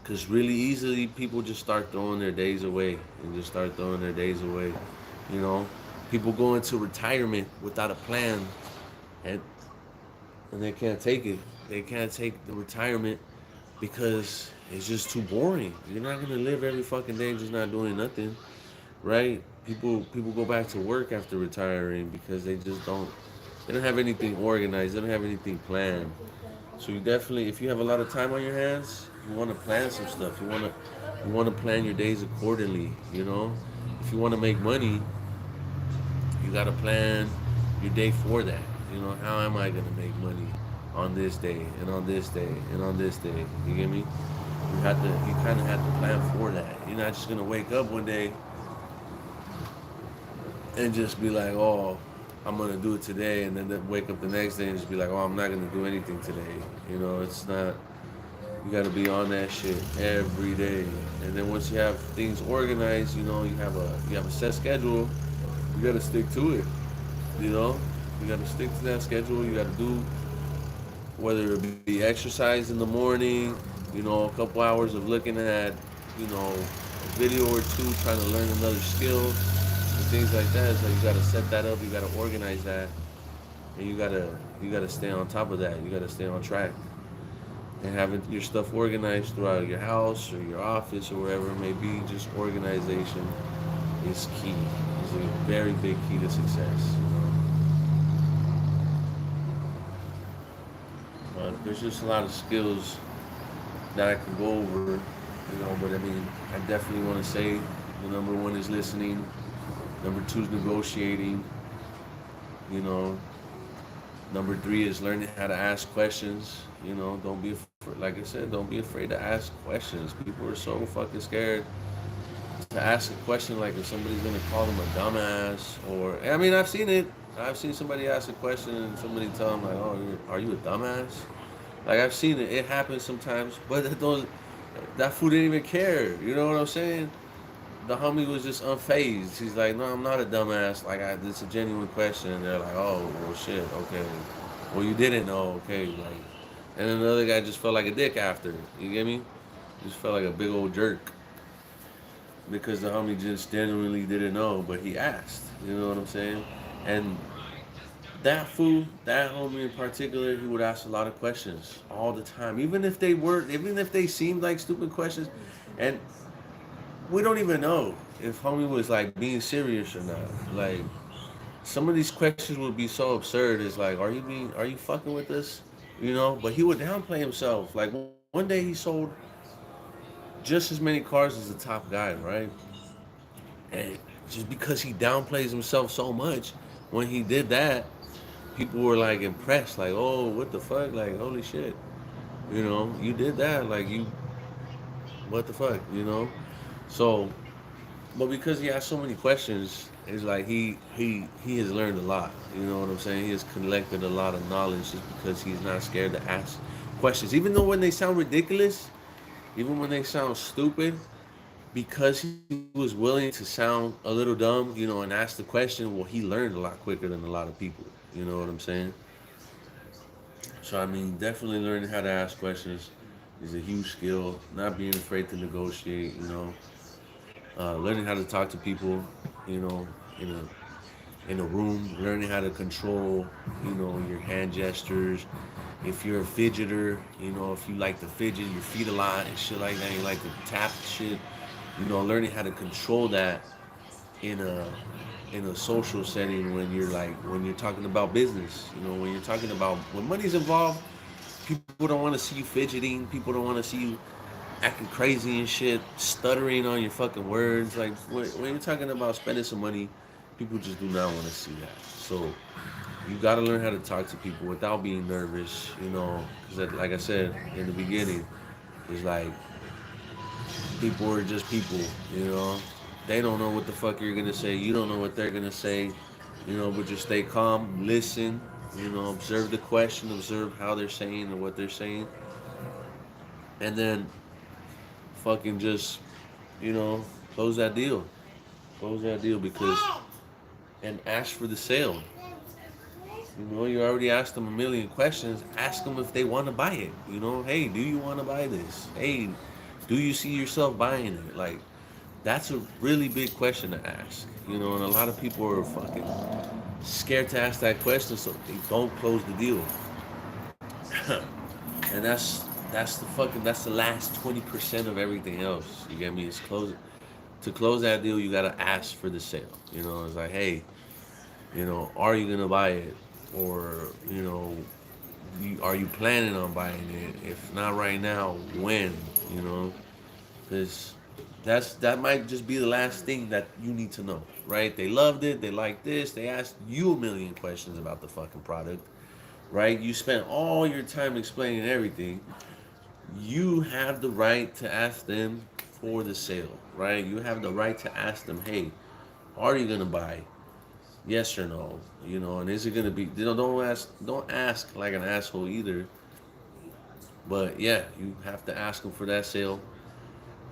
Cause really easily people just start throwing their days away and just start throwing their days away. You know, people go into retirement without a plan, and they can't take it. They can't take the retirement because it's just too boring. You're not gonna live every fucking day just not doing nothing, right? People go back to work after retiring because they don't have anything organized. They don't have anything planned. So you definitely, if you have a lot of time on your hands, you want to plan some stuff. You want to plan your days accordingly. If you want to make money, you got to plan your day for that. How am I gonna make money on this day and on this day and on this day? You get me? You kind of have to plan for that. You're not just gonna wake up one day and just be like, oh, I'm gonna do it today, and then wake up the next day and just be like, oh, I'm not gonna do anything today. It's not. You got to be on that shit every day, and then once you have things organized, you have a set schedule. You got to stick to it. You know, you got to stick to that schedule. You got to do whether it be exercise in the morning, a couple hours of looking at, a video or two, trying to learn another skill, and things like that. So you got to set that up. You got to organize that, and you gotta stay on top of that. You got to stay on track. And having your stuff organized throughout your house or your office or wherever it may be, just organization is key. Is a very big key to success. There's just a lot of skills that I can go over, but I mean, I definitely want to say the number one is listening, number two is negotiating, you know, number three is learning how to ask questions. Don't be afraid, like I said, don't be afraid to ask questions. People are so fucking scared to ask a question, like if somebody's gonna call them a dumbass, or I mean, I've seen it. I've seen somebody ask a question and somebody tell them like, "Oh, are you a dumbass?" Like I've seen it. It happens sometimes, but that fool didn't even care. You know what I'm saying? The homie was just unfazed. He's like, "No, I'm not a dumbass. Like, it's a genuine question." And they're like, "Oh, well, shit. Okay. Well, you didn't know. Okay." Like, and then the other guy just felt like a dick after. You get me? Just felt like a big old jerk because the homie just genuinely didn't know, but he asked. You know what I'm saying? And that fool, that homie in particular, he would ask a lot of questions all the time, even if they seemed like stupid questions, and we don't even know if homie was like being serious or not. Like some of these questions would be so absurd. It's like, are you fucking with us? But he would downplay himself. Like one day he sold just as many cars as the top guy, right? And just because he downplays himself so much, when he did that, people were like impressed, like, oh, what the fuck, like, holy shit, you did that, like, what the fuck, So, but because he has so many questions, it's like he has learned a lot. You know what I'm saying? He has collected a lot of knowledge just because he's not scared to ask questions, even though when they sound ridiculous, even when they sound stupid, because he was willing to sound a little dumb, and ask the question. Well, he learned a lot quicker than a lot of people. You know what I'm saying? So I mean, definitely learning how to ask questions is a huge skill. Not being afraid to negotiate. Learning how to talk to people. You know, in a room. Learning how to control. Your hand gestures. If you're a fidgeter, if you like to fidget your feet a lot and shit like that, you like to tap shit. Learning how to control that in a social setting when you're talking about business. When you're talking about when money's involved, people don't want to see you fidgeting. People don't want to see you acting crazy and shit, stuttering on your fucking words. Like when you're talking about spending some money, people just do not want to see that. So you got to learn how to talk to people without being nervous. Because like I said in the beginning, it's like people are just people. They don't know what the fuck you're gonna say. You don't know what they're gonna say. But just stay calm, listen. Observe the question, observe how they're saying and what they're saying, and then fucking just you know close that deal. Close that deal because and ask for the sale. You already asked them a million questions. Ask them if they want to buy it. Hey, do you want to buy this? Hey, do you see yourself buying it? Like, that's a really big question to ask. And a lot of people are fucking scared to ask that question, so they don't close the deal. And that's the last 20% of everything else. You get me? It's close. To close that deal, you gotta ask for the sale. It's like, hey, are you gonna buy it, or are you planning on buying it? If not right now, when? Because that might just be the last thing that you need to know, right? They loved it, they liked this, they asked you a million questions about the fucking product, right? You spent all your time explaining everything. You have the right to ask them for the sale, right? You have the right to ask them, hey, are you gonna buy? Yes or no? And is it gonna be? Don't ask like an asshole either. But yeah, you have to ask them for that sale.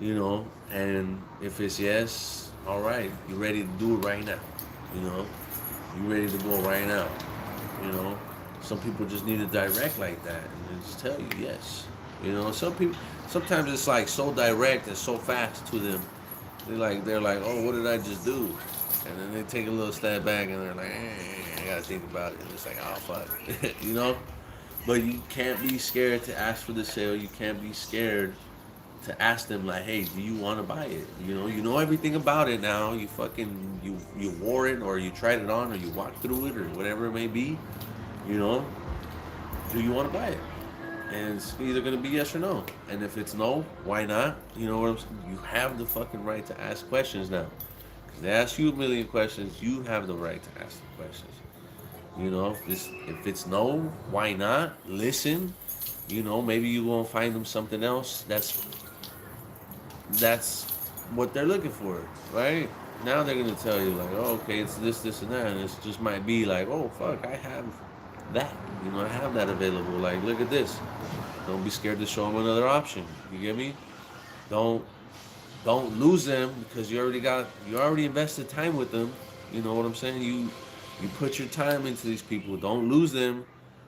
And if it's yes, all right, you ready to do it right now. You know, you ready to go right now. You know, some people just need to direct like that and they just tell you yes. Some people sometimes it's like so direct and so fast to them. They're like, oh, what did I just do? And then they take a little step back and they're like, I gotta think about it. And it's like, oh fuck, But you can't be scared to ask for the sale. You can't be scared to ask them like, hey, do you want to buy it? You know everything about it now. You fucking you wore it or you tried it on or you walked through it or whatever it may be. You know, do you want to buy it? And it's either gonna be yes or no. And if it's no, why not? You know what I'm saying? You have the fucking right to ask questions now. They ask you a million questions. You have the right to ask the questions. If it's no, why not? Listen. Maybe you won't find them something else that's what they're looking for, right? Now they're gonna tell you like, oh, okay, it's this, and that, and it just might be like, oh, fuck, I have that. I have that available. Like, look at this. Don't be scared to show them another option. You get me? Don't don't lose them because you already invested time with them. You know what I'm saying? You put your time into these people. Don't lose them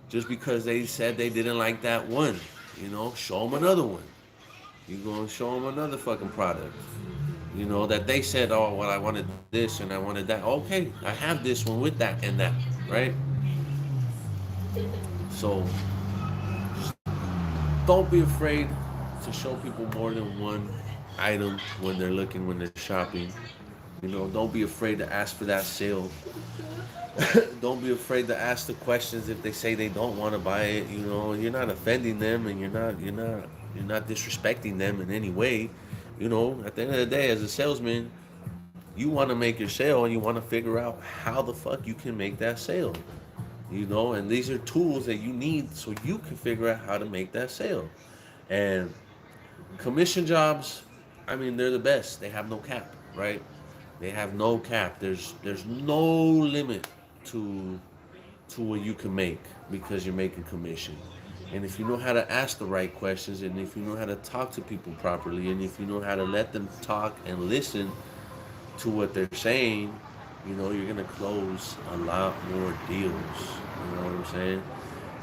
just because they said they didn't like that one. Show them another one. You gonna show them another fucking product. That they said, oh, well, I wanted this and I wanted that. Okay, I have this one with that and that, right? So don't be afraid to show people more than one item when they're shopping. Don't be afraid to ask for that sale. Don't be afraid to ask the questions if they say they don't want to buy it. You're not offending them, and you're not disrespecting them in any way. At the end of the day, as a salesman, you want to make your sale, and you want to figure out how the fuck you can make that sale. And these are tools that you need so you can figure out how to make that sale. And commission jobs, I mean, they're the best. They have no cap, right? They have no cap. There's no limit to what you can make because you're making commission. And if you know how to ask the right questions, and if you know how to talk to people properly, and if you know how to let them talk and listen to what they're saying, you're gonna close a lot more deals. You know what I'm saying?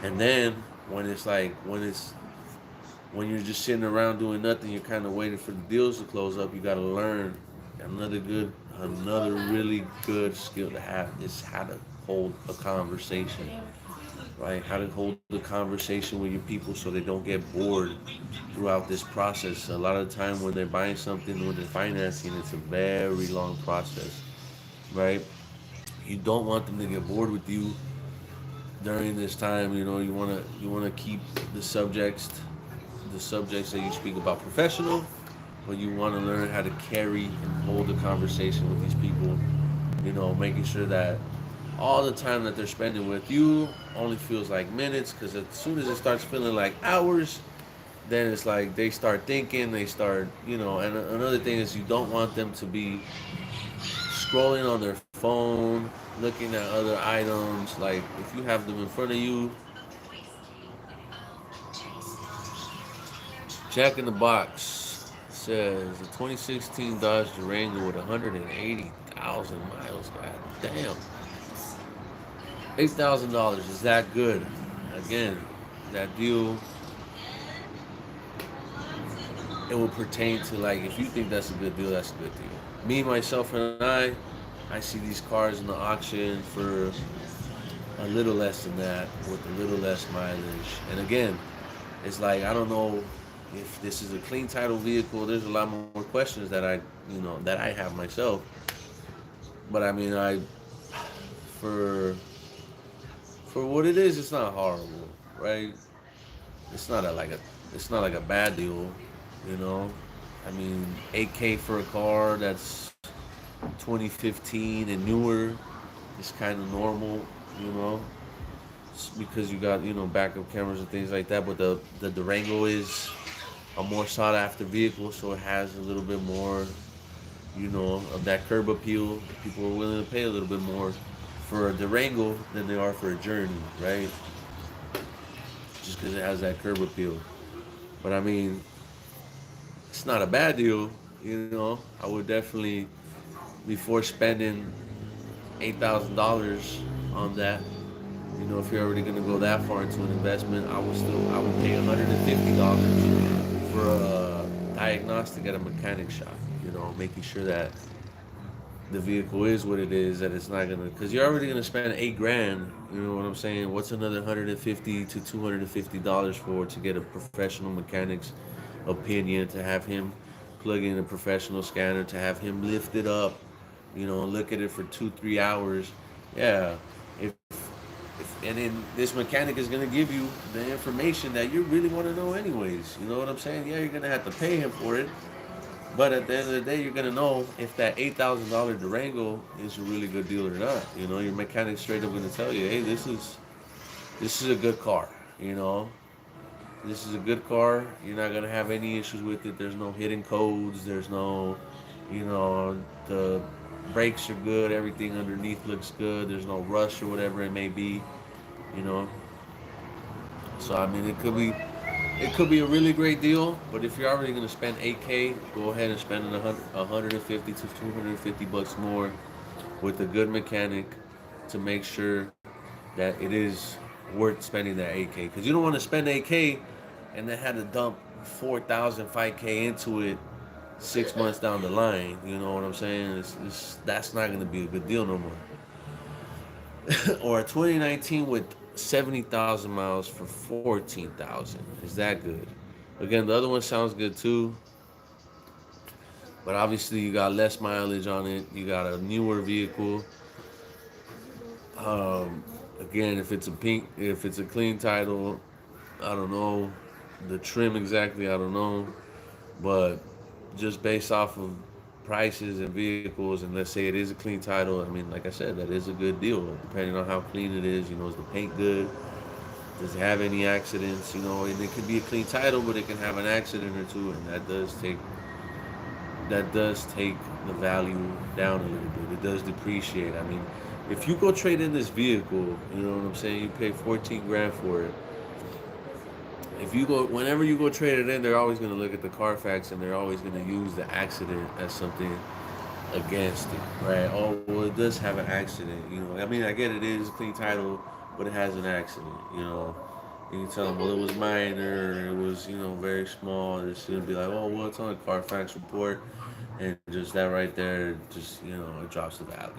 And then when you're just sitting around doing nothing, you're kind of waiting for the deals to close up. You got to learn another really good skill to have is how to hold a conversation, right? How to hold the conversation with your people so they don't get bored throughout this process. A lot of the time when they're buying something, when they're financing, it's a very long process, right? You don't want them to get bored with you during this time. You want to keep the subjects that you speak about professional, but you want to learn how to carry and hold a conversation with these people. Making sure that all the time that they're spending with you only feels like minutes, because as soon as it starts feeling like hours, then it's like they start thinking, they start, and another thing is you don't want them to be scrolling on their phone, looking at other items. Like if you have them in front of you, Jack in the Box says a 2016 Dodge Durango with 180,000 miles. God damn. $8,000 is that good? Again, that deal, it will pertain to, like, if you think that's a good deal, that's a good deal. Me, myself, and I see these cars in the auction for a little less than that with a little less mileage. And again, it's like I don't know if this is a clean title vehicle. There's a lot more questions that I have myself. But I mean, for for what it is, it's not horrible, right? It's not like a bad deal, you know. I mean, 8K for a car that's 2015 and newer is kind of normal, you know. Because you got backup cameras and things like that. But the Durango is a more sought after vehicle, so it has a little bit more of that curb appeal. People are willing to pay a little bit more for a Durango than they are for a Journey, right? Just because it has that curb appeal. But I mean, it's not a bad deal, I would definitely, before spending $8,000 on that, if you're already gonna go that far into an investment, I would pay $150 for a diagnostic at a mechanic shop. Making sure that the vehicle is what it is, that it's not gonna, because you're already gonna spend 8 grand. You know what I'm saying? What's another $150 to $250 for to get a professional mechanic's opinion, to have him plug in a professional scanner, to have him lift it up, look at it for 2 3 hours. Yeah, and then this mechanic is gonna give you the information that you really want to know anyways. You know what I'm saying? Yeah, you're gonna have to pay him for it, but at the end of the day, you're gonna know if that $8,000 Durango is a really good deal or not. Your mechanic's straight up gonna tell you, hey, this is a good car. You know, this is a good car. You're not gonna have any issues with it. There's no hidden codes. There's no, the brakes are good. Everything underneath looks good. There's no rust or whatever it may be. You know, so I mean, it could be a really great deal, but if you're already going to spend 8K, go ahead and spend 150 to 250 bucks more with a good mechanic to make sure that it is worth spending that 8K. Because you don't want to spend 8K and then have to dump 4,000, 5K into it 6 months down the line. You know what I'm saying? That's not going to be a good deal no more. Or a 2019 with 70,000 miles for 14,000. Is that good? Again, the other one sounds good too, but obviously you got less mileage on it. You got a newer vehicle. Again, if it's a clean title, I don't know the trim exactly. I don't know, but just based off of prices and vehicles, and let's say it is a clean title. I mean, like I said, that is a good deal. Depending on how clean it is, is the paint good? Does it have any accidents? And it could be a clean title, but it can have an accident or two, and that does take the value down a little bit. It does depreciate. I mean, if you go trade in this vehicle, you know what I'm saying, you pay 14 grand for it. Whenever you go trade it in, they're always going to look at the Carfax, and they're always going to use the accident as something against it, right? Oh, well, it does have an accident. I mean, I get it is a clean title, but it has an accident. And you tell them, well, it was minor, or it was, very small. It's gonna be like, oh, well, it's on a Carfax report, and just that right there, just it drops the value.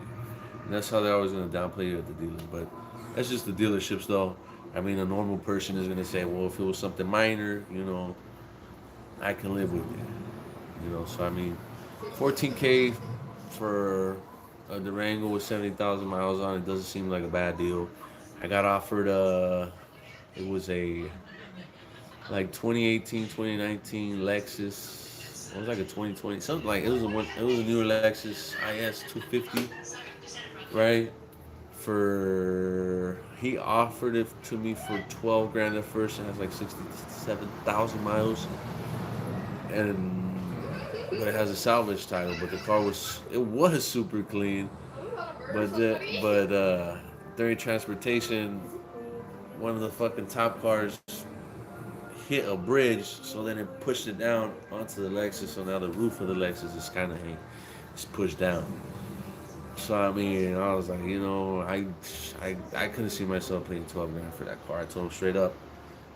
And that's how they're always gonna downplay you at the dealer. But that's just the dealerships, though. I mean, a normal person is gonna say, well, if it was something minor, I can live with it. So I mean, 14K for a Durango with 70,000 miles on it doesn't seem like a bad deal. I got offered it was a like 2018, 2019 Lexus. It was like a 2020, something like it was a newer Lexus IS 250, right? For he offered it to me for 12 grand at first. It has like 67,000 miles, and but it has a salvage title. But the car was super clean. I'm gonna murder But somebody. during transportation, one of the fucking top cars hit a bridge, so then it pushed it down onto the Lexus. So now the roof of the Lexus is kind of it's pushed down. So I mean, I was like, I couldn't see myself paying 12 grand for that car. I told him straight up.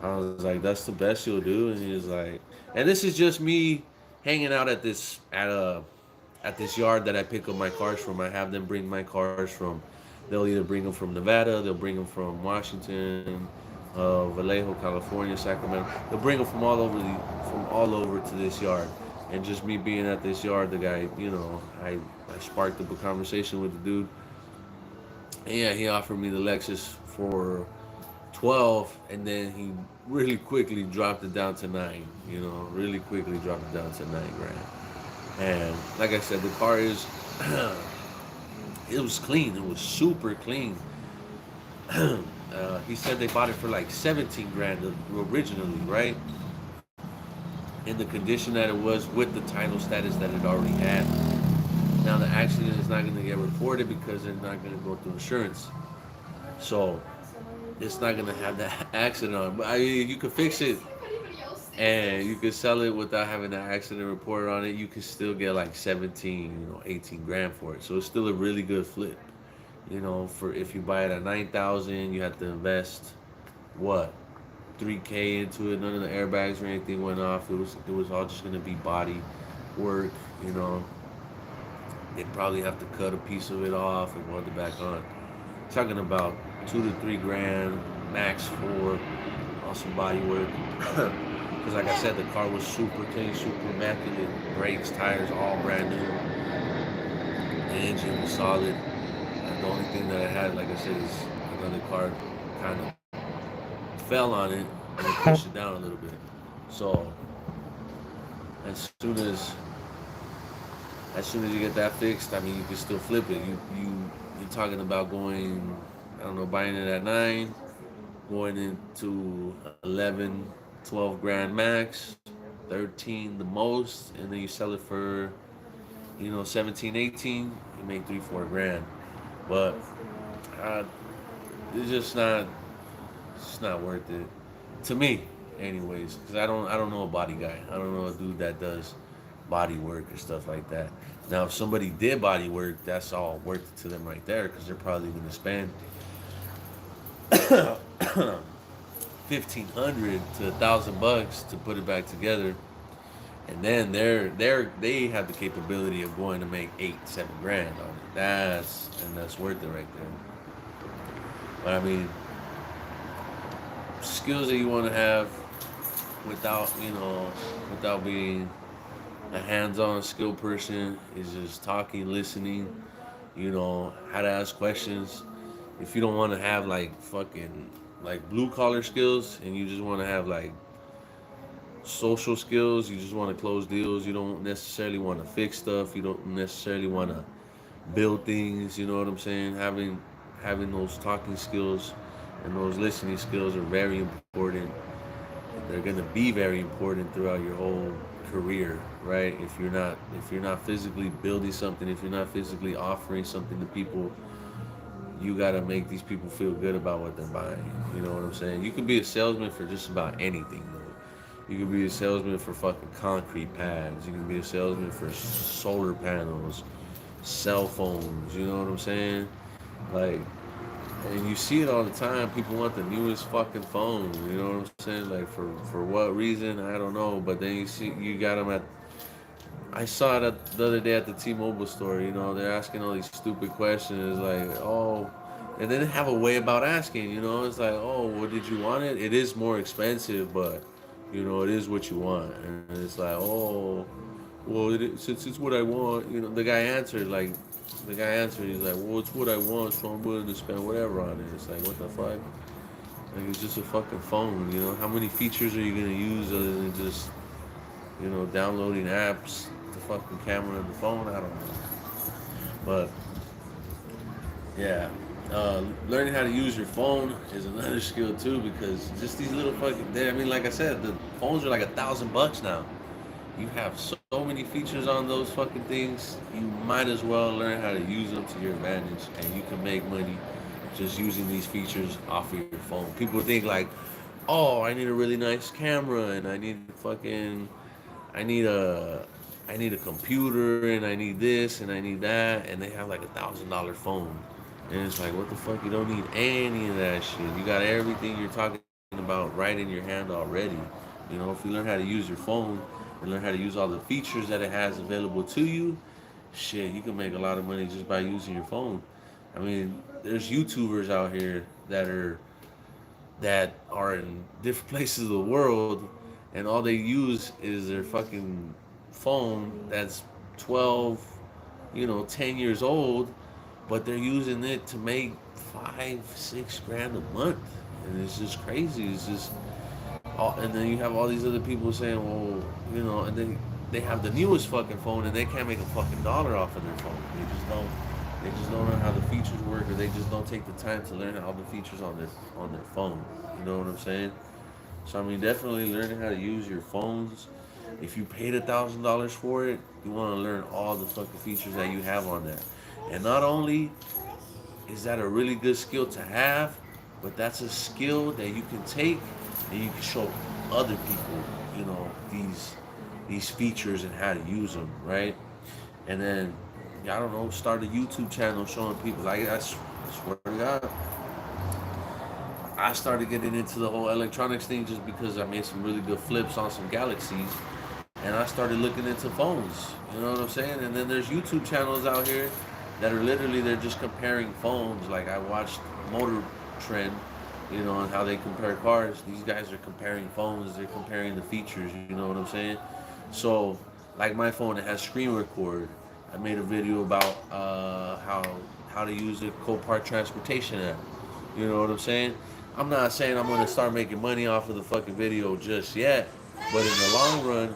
I was like, that's the best you'll do, and he was like, and this is just me hanging out at this yard that I pick up my cars from. I have them bring my cars from. They'll either bring them from Nevada, they'll bring them from Washington, Vallejo, California, Sacramento. They'll bring them from all over to this yard. And just me being at this yard, the guy, I sparked up a conversation with the dude. And yeah, he offered me the Lexus for 12, and then he really quickly dropped it down to 9. Really quickly dropped it down to 9 grand. And like I said, the car is it was clean. It was super clean. He said they bought it for like 17 grand originally, right? In the condition that it was, with the title status that it already had. Now the accident is not going to get reported because they're not going to go through insurance. So it's not going to have that accident on. But you could fix it and you could sell it without having that accident reported on it. You could still get like 17, 18 grand for it. So it's still a really good flip. For if you buy it at 9,000, you have to invest what, 3K into it. None of the airbags or anything went off. It was all just gonna be body work. They'd probably have to cut a piece of it off and weld it back on. Talking about 2 to 3 grand max for some body work. Because like I said, the car was super clean, super immaculate. Brakes, tires, all brand new. The engine was solid. And the only thing that I had, like I said, is another car kind of fell on it and it pushed it down a little bit. So as soon as you get that fixed, I mean, you can still flip it. You're talking about going, I don't know, buying it at 9, going into 11, 12 grand max, 13 the most, and then you sell it for 17, 18. You make 3, 4 grand. But it's just not worth it to me, anyways. Because I don't know a body guy. I don't know a dude that does body work or stuff like that. Now, if somebody did body work, that's all worth it to them right there, because they're probably going to spend 1,500 to $1,000 to put it back together, and then they have the capability of going to make 8, 7 grand on it. That's worth it right there. But I mean, skills that you want to have without being a hands-on skilled person is just talking, listening, how to ask questions. If you don't want to have like fucking like blue collar skills, and you just want to have like social skills, you just want to close deals, you don't necessarily want to fix stuff, you don't necessarily want to build things, you know what I'm saying? Having those talking skills and those listening skills are very important. They're going to be very important throughout your whole career, right? If you're not physically building something, if you're not physically offering something to people, you got to make these people feel good about what they're buying. You know what I'm saying? You can be a salesman for just about anything, though. You can be a salesman for fucking concrete pads. You can be a salesman for solar panels, cell phones. You know what I'm saying? Like, and you see it all the time. People want the newest fucking phone. You know what I'm saying? Like, for what reason? I don't know. But then you got them at. I saw it the other day at the T-Mobile store. They're asking all these stupid questions like, oh, and they have a way about asking. It's like, oh, well, did you want it? It is more expensive, but it is what you want. And it's like, oh, well, since it's what I want. The guy answered like. The guy answered, he's like, well, it's what I want, so I'm willing to spend whatever on it. It's like, what the fuck? Like, it's just a fucking phone, How many features are you going to use other than just, downloading apps, the fucking camera of the phone? I don't know. But, yeah. Learning how to use your phone is another skill too, because just these little fucking. I mean, like I said, the phones are like $1,000 now. You have so many features on those fucking things. You might as well learn how to use them to your advantage, and you can make money just using these features off of your phone. People think like, oh, I need a really nice camera, and I need a, I need a computer, and I need this, and I need that, and they have like $1,000 phone, and it's like, what the fuck? You don't need any of that shit. You got everything you're talking about right in your hand already. If you learn how to use your phone and learn how to use all the features that it has available to you, shit, you can make a lot of money just by using your phone. I mean, there's YouTubers out here that are in different places of the world, and all they use is their fucking phone that's 12, 10 years old, but they're using it to make 5, 6 grand a month, and it's just crazy. It's just and then you have all these other people saying, well, and then they have the newest fucking phone and they can't make a fucking dollar off of their phone. They just don't know how the features work, or they just don't take the time to learn all the features on their phone. You know what I'm saying? So I mean, definitely learning how to use your phones. If you paid $1,000 for it, you want to learn all the fucking features that you have on there. And not only is that a really good skill to have, but that's a skill that you can take and you can show other people, these features and how to use them, right? And then, I don't know, start a YouTube channel showing people. Like I swear to God, I started getting into the whole electronics thing just because I made some really good flips on some Galaxies, and I started looking into phones. You know what I'm saying? And then there's YouTube channels out here that are literally they're just comparing phones. Like I watched Motor Trend, and how they compare cars. These guys are comparing phones. They're comparing the features. You know what I'm saying? So, like my phone, it has screen record. I made a video about how to use the Copart transportation app. You know what I'm saying? I'm not saying I'm gonna start making money off of the fucking video just yet, but in the long run,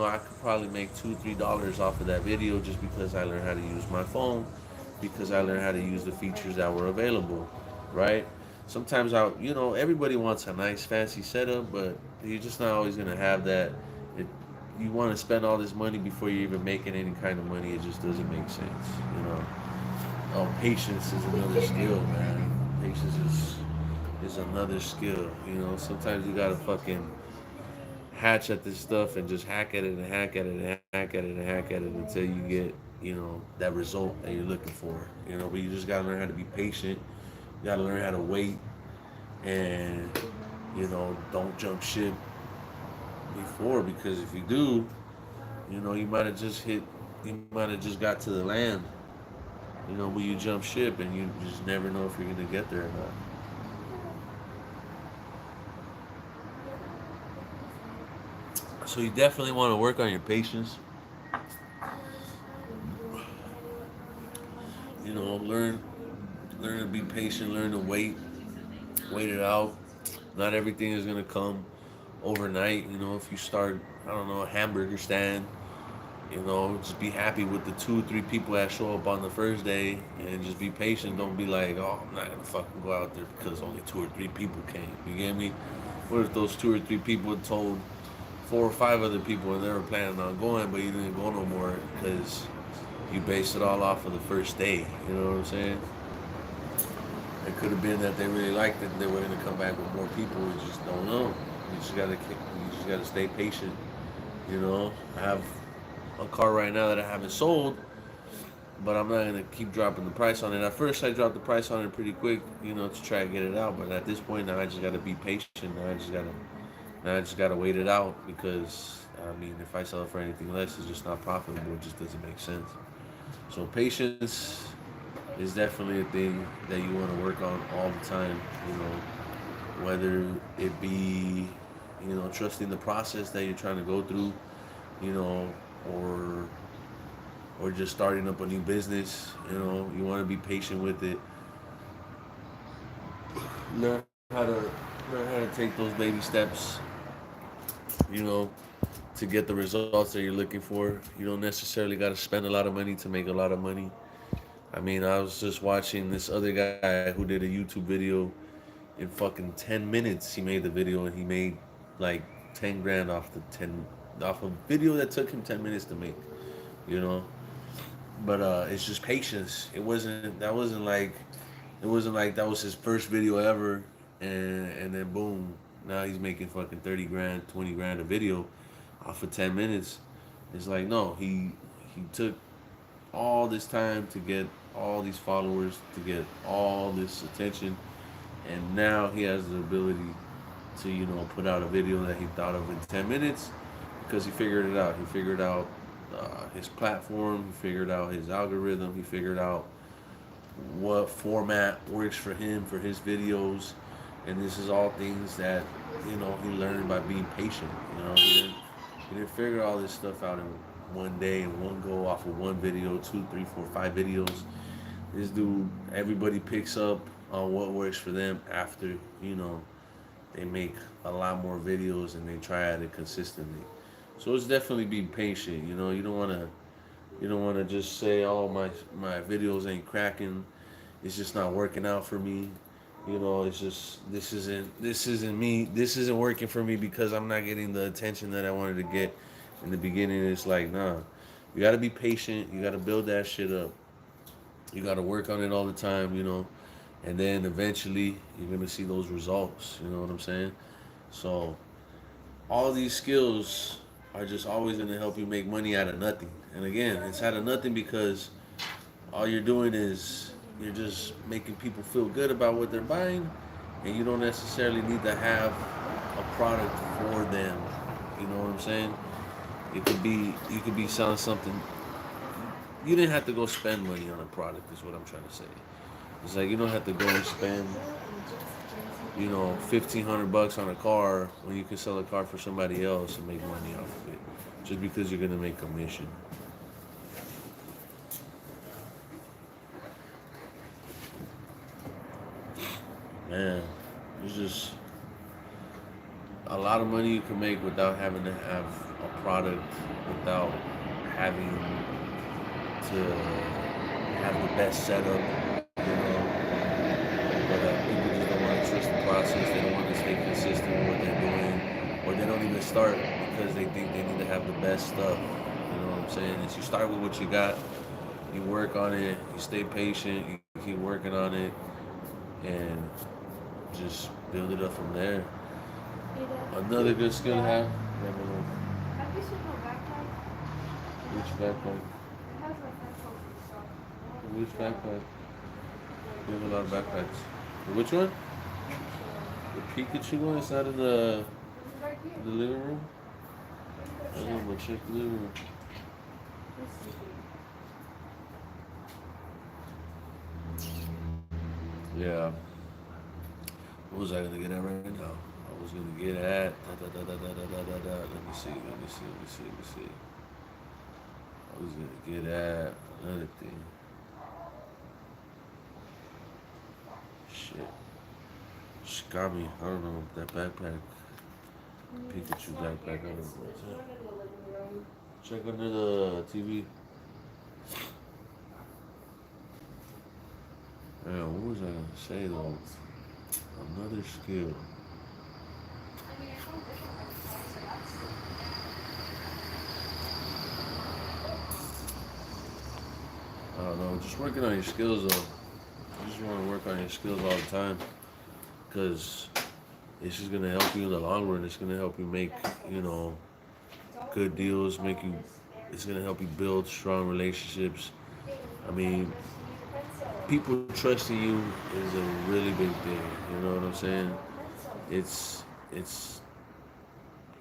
I could probably make $2, $3 off of that video just because I learned how to use my phone, because I learned how to use the features that were available, right? Sometimes everybody wants a nice fancy setup, but you're just not always gonna have that. It, you want to spend all this money before you're even making any kind of money. It just doesn't make sense, you know. Oh, patience is another skill, man. Patience is another skill. Sometimes you gotta fucking hatch at this stuff and just hack at it and hack at it and hack at it and hack at it until you get, that result that you're looking for. But you just gotta learn how to be patient. You gotta learn how to wait and, don't jump ship before, because if you do, you might have just got to the land, when you jump ship, and you just never know if you're gonna get there or not. So you definitely want to work on your patience. Learn to be patient. Learn to wait it out. Not everything is gonna come overnight. If you start, I don't know, a hamburger stand, just be happy with the 2 or 3 people that show up on the first day, and just be patient. Don't be like, oh, I'm not gonna fucking go out there because only 2 or 3 people came. You get me? What if those 2 or 3 people had told 4 or 5 other people and they were planning on going, but you didn't go no more because you based it all off of the first day? You know what I'm saying? It could have been that they really liked it and they were going to come back with more people. We just don't know. You just gotta stay patient. I have a car right now that I haven't sold, but I'm not gonna keep dropping the price on it. At first, I dropped the price on it pretty quick, to try to get it out. But at this point now, I just gotta be patient. Now I just gotta wait it out, because I mean, if I sell it for anything less, it's just not profitable. It just doesn't make sense. So patience is definitely a thing that you want to work on all the time. Whether it be trusting the process that you're trying to go through, you know, or just starting up a new business. You want to be patient with it. Learn how to take those baby steps. You know, to get the results that you're looking for. You don't necessarily got to spend a lot of money to make a lot of money. I mean, I was just watching this other guy who did a YouTube video in fucking 10 minutes. He made the video and he made like 10 grand off the 10 off a video that took him 10 minutes to make, you know? But it's just patience. It wasn't like that was his first video ever and then boom, now he's making fucking 30 grand, 20 grand a video off of 10 minutes. It's like no, he took all this time to get all these followers, to get all this attention, and now he has the ability to put out a video that he thought of in 10 minutes because he figured it out. He figured out his platform, he figured out his algorithm, he figured out what format works for him for his videos, and this is all things that he learned by being patient. He didn't figure all this stuff out in one day and one go off of one video, two, three, four, five videos. This dude, everybody picks up on what works for them after they make a lot more videos and they try at it consistently. So it's definitely being patient. You don't want to just say, "Oh, my videos ain't cracking. It's just not working out for me." It's just this isn't me. This isn't working for me because I'm not getting the attention that I wanted to get in the beginning. It's like, nah, you got to be patient. You got to build that shit up. You got to work on it all the time. And then eventually you're gonna see those results. You know what I'm saying? So all these skills are just always gonna help you make money out of nothing. And again, it's out of nothing because all you're doing is you're just making people feel good about what they're buying, and you don't necessarily need to have a product for them. You know what I'm saying? You could be selling something. You didn't have to go spend money on a product. Is what I'm trying to say. It's like you don't have to go and spend 1,500 bucks on a car when you can sell a car for somebody else and make money off of it, just because you're gonna make commission. Man, there's just a lot of money you can make without having to have a product, without having to have the best setup, but people just don't want to trust the process. They don't want to stay consistent with what they're doing, or they don't even start because they think they need to have the best stuff. You know what I'm saying? Is you start with what you got, you work on it, you stay patient, you keep working on it, and just build it up from there. Another good skill to have. Have you seen my backpack? Which backpack? It has like headphones and stuff. Which backpack? You have a lot of backpacks. Which one? The Pikachu one? It's not in the It's right here. living room? I don't know, but check the living room. Yeah. What was I gonna get at right now? I was gonna get at da. Let me see. I was gonna get at another thing. Shit. Just got me. I don't know that backpack. Pikachu backpack. I don't know what's that. Check under the TV. Yeah, what was I gonna say though? Another skill. I don't know. Just working on your skills though. You just want to work on your skills all the time, because it's just gonna help you in the long run. It's gonna help you make good deals. It's gonna help you build strong relationships. I mean, people trusting you is a really big thing. You know what I'm saying? It's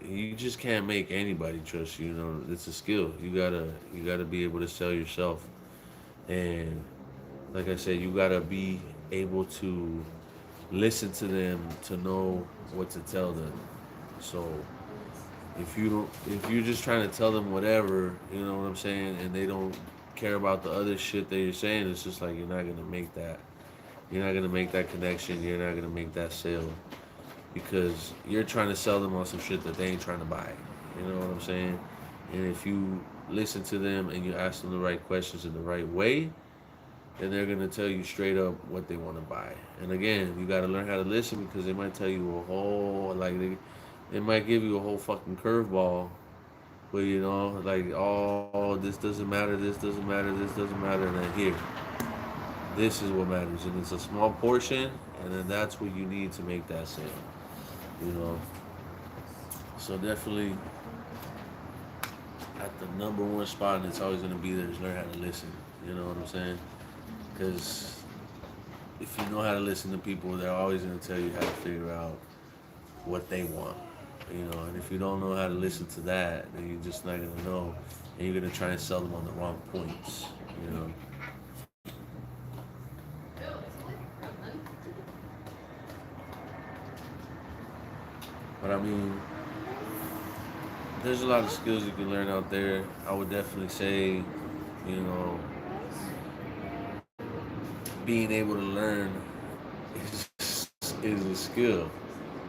you just can't make anybody trust you. It's a skill. You gotta be able to sell yourself, and like I said, you gotta be able to listen to them to know what to tell them. So if you're just trying to tell them whatever, you know what I'm saying, and they don't care about the other shit that you're saying, it's just like you're not gonna make that connection, you're not gonna make that sale, because you're trying to sell them on some shit that they ain't trying to buy. You know what I'm saying? And if you listen to them and you ask them the right questions in the right way, then they're gonna tell you straight up what they want to buy. And again, you gotta learn how to listen because they might tell you a whole like they might give you a whole fucking curveball. But you know, like, oh, this doesn't matter, this doesn't matter, this doesn't matter, and then here, this is what matters, and it's a small portion, and then that's what you need to make that sale. You know, so definitely at the number one spot, and it's always gonna be there, is learn how to listen. You know what I'm saying? Because if you know how to listen to people, they're always gonna tell you how to figure out what they want. You know, and if you don't know how to listen to that, then you're just not gonna know, and you're gonna try and sell them on the wrong points. You know. But I mean, there's a lot of skills you can learn out there. I would definitely say, you know, being able to learn is a skill.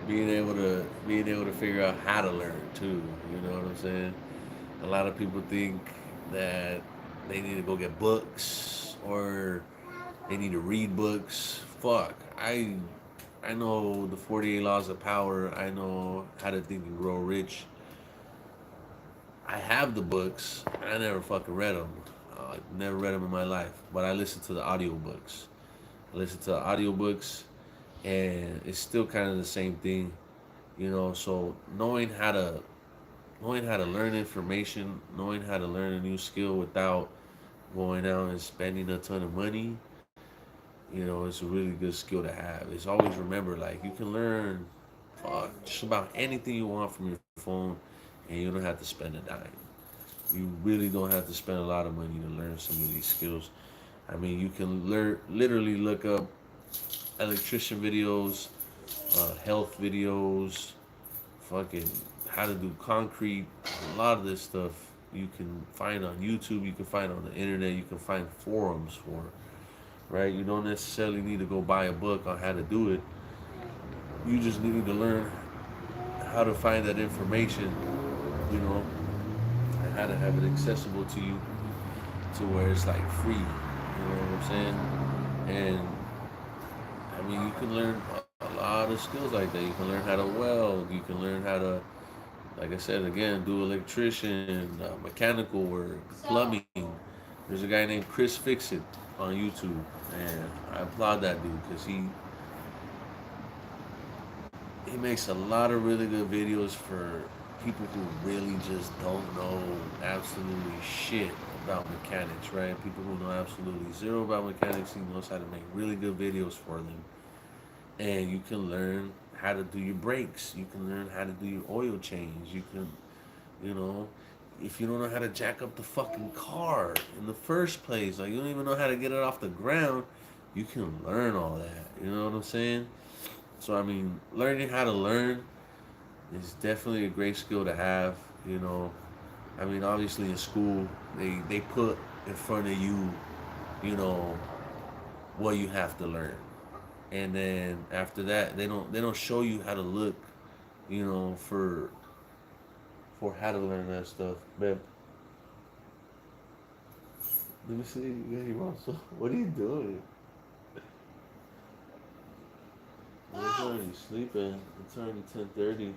Being able to figure out how to learn too. You know what I'm saying? A lot of people think that they need to go get books or they need to read books. Fuck. I know the 48 laws of power. I know how to think and grow rich. I have the books. I never fucking read them. I never read them in my life, but I listen to the audiobooks. I listen to the audiobooks, and it's still kind of the same thing, you know. So knowing how to learn information, knowing how to learn a new skill without going out and spending a ton of money, you know, it's a really good skill to have. It's always remember, like, you can learn just about anything you want from your phone, and you don't have to spend a dime. You really don't have to spend a lot of money to learn some of these skills. I mean, you can literally look up electrician videos, health videos, fucking how to do concrete. A lot of this stuff you can find on YouTube. You can find on the internet. You can find forums for, right? You don't necessarily need to go buy a book on how to do it. You just need to learn how to find that information, you know, and how to have it accessible to you to where it's like free. You know what I'm saying? And I mean, you can learn a lot of skills like that. You can learn how to weld. You can learn how to, like I said again, do electrician, mechanical work, plumbing. There's a guy named Chris Fixit on YouTube, and I applaud that dude because he makes a lot of really good videos for people who really just don't know absolutely shit about mechanics, right? People who know absolutely zero about mechanics. He knows how to make really good videos for them. And you can learn how to do your brakes. You can learn how to do your oil change. You can, you know, if you don't know how to jack up the fucking car in the first place, like you don't even know how to get it off the ground, you can learn all that. You know what I'm saying? So I mean, learning how to learn is definitely a great skill to have. You know, I mean, obviously in school they put in front of you, you know, what you have to learn, and then after that they don't show you how to look, you know, for how to learn that stuff. But let me see. Yeah, you also. What are you doing? It's already sleeping. It's already 10:30.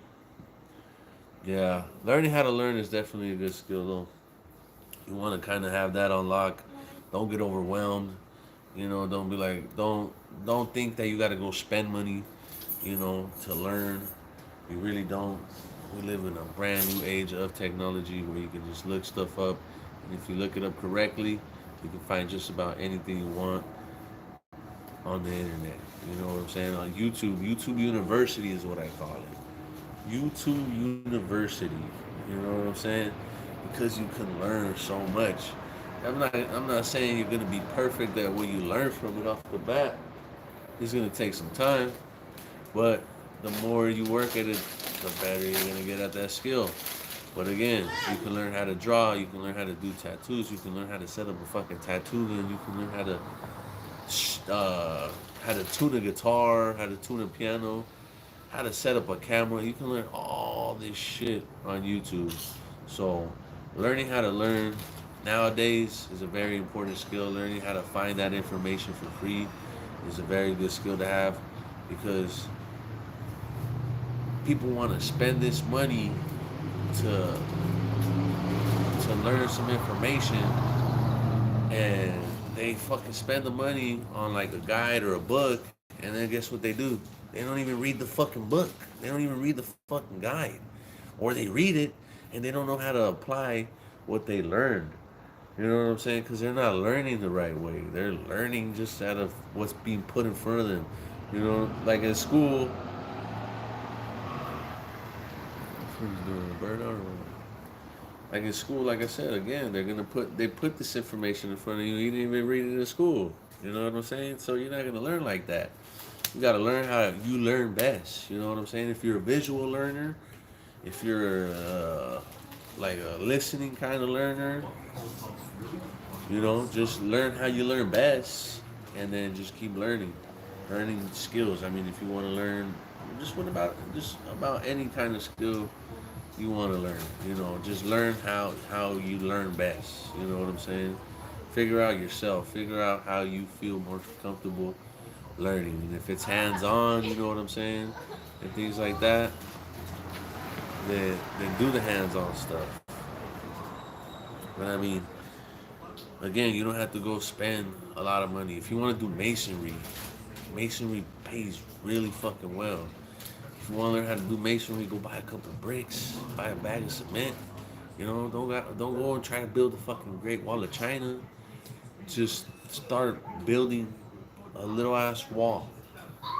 Yeah, learning how to learn is definitely a good skill, though. You want to kind of have that unlock. Don't get overwhelmed. You know, don't be like, don't think that you got to go spend money, you know, to learn. You really don't. We live in a brand new age of technology where you can just look stuff up, and if you look it up correctly, you can find just about anything you want on the internet. You know what I'm saying? On YouTube, YouTube University is what I call it. YouTube University. You know what I'm saying? Because you can learn so much. I'm not saying you're gonna be perfect at what you learn from it off the bat. It's gonna take some time, but the more you work at it, the better you're gonna get at that skill. But again, you can learn how to draw, you can learn how to do tattoos, you can learn how to set up a fucking tattoo gun, you can learn how to tune a guitar, how to tune a piano, how to set up a camera. You can learn all this shit on YouTube. So, learning how to learn nowadays is a very important skill. Learning how to find that information for free is a very good skill to have because people want to spend this money to learn some information and they fucking spend the money on like a guide or a book and then guess what they do? They don't even read the fucking book. They don't even read the fucking guide. Or they read it and they don't know how to apply what they learned. You know what I'm saying? Because they're not learning the right way. They're learning just out of what's being put in front of them. You know, like in school. Who's doing a burnout or what? Like in school, like I said, again, they put this information in front of you. You didn't even read it in school. You know what I'm saying? So you're not gonna learn like that. You gotta learn how you learn best. You know what I'm saying? If you're a visual learner, if you're like a listening kind of learner, you know, just learn how you learn best, and then just keep learning skills. I mean, if you want to learn, just about any kind of skill you want to learn, you know, just learn how you learn best. You know what I'm saying? Figure out yourself. Figure out how you feel more comfortable learning. And if it's hands on, you know what I'm saying, and things like that, then do the hands on stuff. But I mean, again, you don't have to go spend a lot of money. If you want to do masonry, masonry pays really fucking well. If you want to learn how to do masonry, go buy a couple of bricks, buy a bag of cement. You know, don't go and try to build a fucking Great Wall of China. Just start building a little ass wall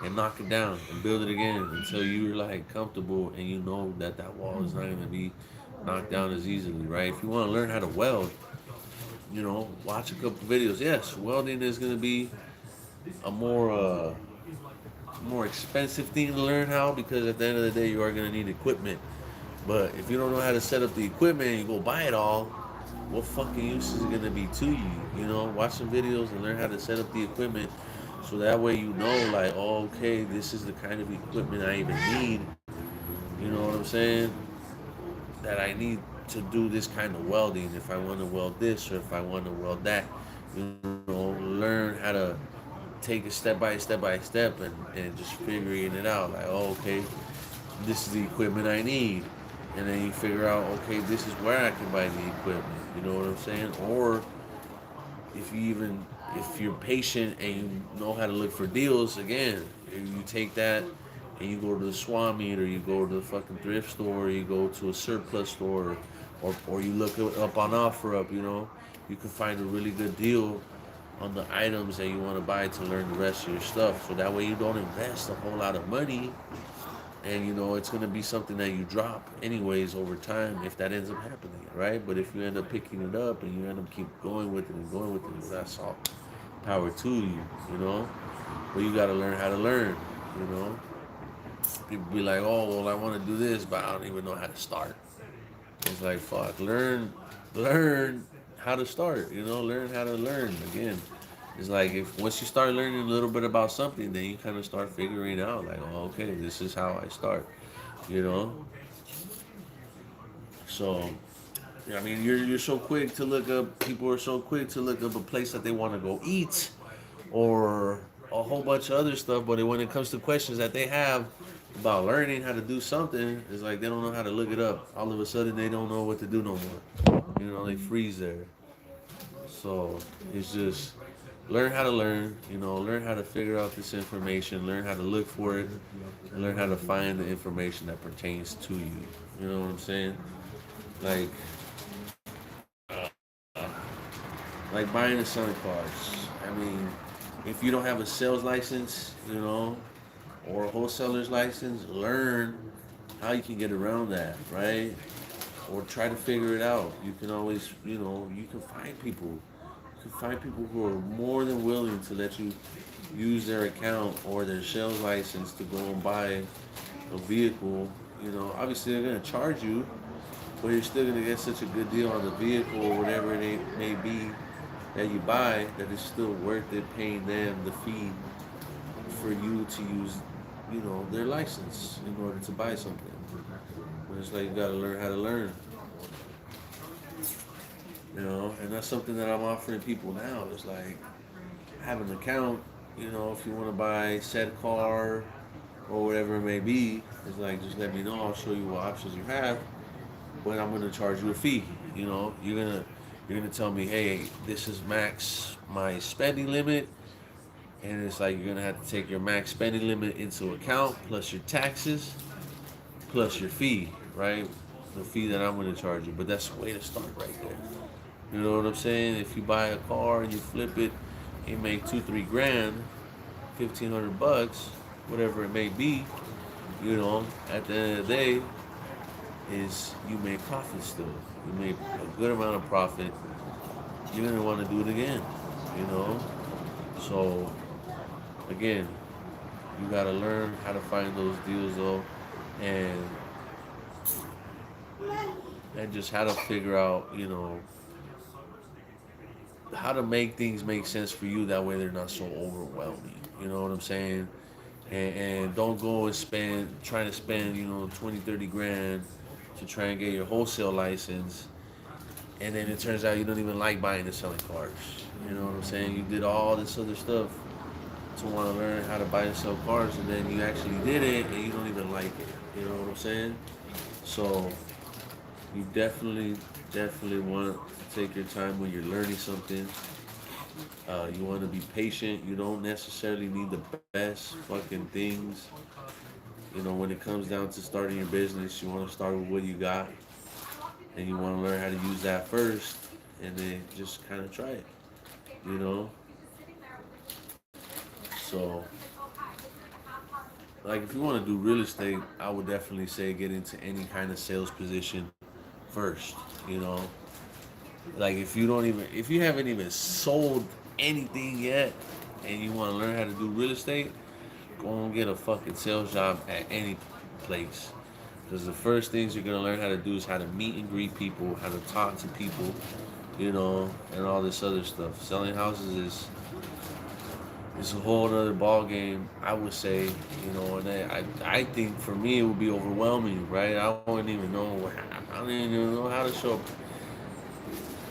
and knock it down and build it again until you're like comfortable and you know that that wall is not gonna be knocked down as easily, right? If you want to learn how to weld, you know, watch a couple videos. Yes, welding is gonna be a more expensive thing to learn how because at the end of the day you are gonna need equipment. But if you don't know how to set up the equipment and you go buy it all, what fucking use is it gonna be to you? You know, watch some videos and learn how to set up the equipment so that way you know like, oh, okay, this is the kind of equipment I even need. You know what I'm saying? That I need to do this kind of welding if I want to weld this or if I want to weld that. You know, learn how to take it step by step and just figuring it out. Like, oh, okay, this is the equipment I need. And then you figure out, okay, this is where I can buy the equipment. You know what I'm saying? Or if you're patient and you know how to look for deals, again, you take that and you go to the swap meet or you go to the fucking thrift store or you go to a surplus store or you look it up on OfferUp, you know, you can find a really good deal on the items that you want to buy to learn the rest of your stuff. So that way you don't invest a whole lot of money and you know it's gonna be something that you drop anyways over time if that ends up happening, right? But if you end up picking it up and you end up keep going with it and going with it, that's all power to you, you know. But you gotta learn how to learn, you know. People be like, oh well, I want to do this, but I don't even know how to start. It's like fuck, learn how to start, you know, learn how to learn again. It's like if once you start learning a little bit about something, then you kind of start figuring out like, oh, okay, this is how I start, you know. So, yeah, I mean, you're so quick to look up. People are so quick to look up a place that they want to go eat, or a whole bunch of other stuff. But when it comes to questions that they have about learning how to do something, it's like they don't know how to look it up. All of a sudden, they don't know what to do no more. You know, they freeze there. So it's just learn how to learn, you know, learn how to figure out this information, learn how to look for it, and learn how to find the information that pertains to you. You know what I'm saying? Like, like buying and selling cars. I mean, if you don't have a sales license, you know, or a wholesaler's license, learn how you can get around that, right? Or try to figure it out. You can always, you know, you can find people. You can find people who are more than willing to let you use their account or their sales license to go and buy a vehicle. You know, obviously they're gonna charge you, but you're still gonna get such a good deal on the vehicle or whatever it may be that you buy that it's still worth it paying them the fee for you to use, you know, their license in order to buy something. But it's like you gotta learn how to learn. You know, and that's something that I'm offering people now. It's like have an account. You know, if you want to buy said car or whatever it may be, it's like just let me know. I'll show you what options you have, but I'm gonna charge you a fee. You know, you're gonna tell me, hey, this is max my spending limit, and it's like you're gonna have to take your max spending limit into account plus your taxes plus your fee, right? The fee that I'm gonna charge you. But that's the way to start right there. You know what I'm saying? If you buy a car and you flip it, you make 2, 3 grand, $1,500, whatever it may be. You know, at the end of the day, is you make profit still. You make a good amount of profit. You're gonna want to do it again. You know, so again, you gotta learn how to find those deals though, and just how to figure out, how to make things make sense for you. That way, they're not so overwhelming. You know what I'm saying? And don't go and trying to spend, 20, 30 grand to try and get your wholesale license. And then it turns out you don't even like buying and selling cars. You know what I'm saying? You did all this other stuff to want to learn how to buy and sell cars, and then you actually did it and you don't even like it. You know what I'm saying? So you definitely want to take your time when you're learning something. You want to be patient. You don't necessarily need the best fucking things. When it comes down to starting your business, you want to start with what you got, and you want to learn how to use that first, and then just kind of try it. You know. So, like, if you want to do real estate, I would definitely say get into any kind of sales position first. You know, like if you haven't even sold anything yet, and you want to learn how to do real estate, go and get a fucking sales job at any place. Because the first things you're gonna learn how to do is how to meet and greet people, how to talk to people, and all this other stuff. Selling houses is it's a whole other ball game, I would say. And I think for me it would be overwhelming, right? I wouldn't even know. I don't even know how to show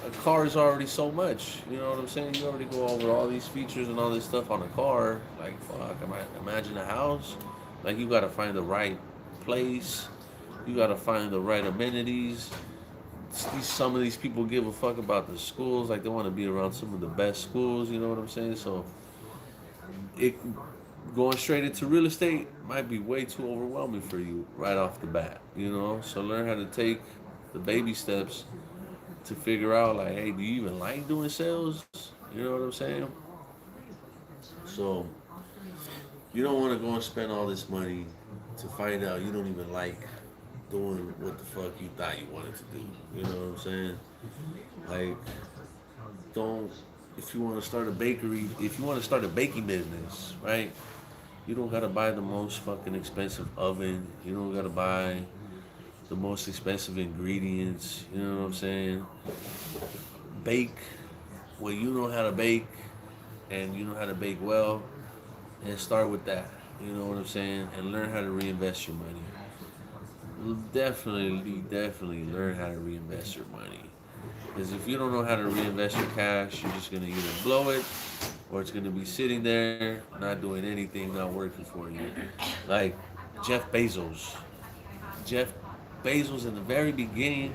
a car is already so much. You know what I'm saying? You already go over all these features and all this stuff on a car. Like, fuck, imagine a house. Like, you gotta find the right place. You gotta find the right amenities. Some of these people give a fuck about the schools. Like, they want to be around some of the best schools. You know what I'm saying? So, it going straight into real estate might be way too overwhelming for you right off the bat. So learn how to take the baby steps to figure out, like, hey, do you even like doing sales? You know what I'm saying? So you don't want to go and spend all this money to find out you don't even like doing what the fuck you thought you wanted to do. You know what I'm saying? Like, don't if you want to start a bakery, if you want to start a baking business, right? You don't gotta buy the most fucking expensive oven. You don't gotta buy the most expensive ingredients. You know what I'm saying? Bake well, you know how to bake, and you know how to bake well, and start with that. You know what I'm saying? And learn how to reinvest your money. Definitely learn how to reinvest your money. Because if you don't know how to reinvest your cash, you're just gonna either blow it, or it's gonna be sitting there, not doing anything, not working for you. Like Jeff Bezos. Jeff Bezos in the very beginning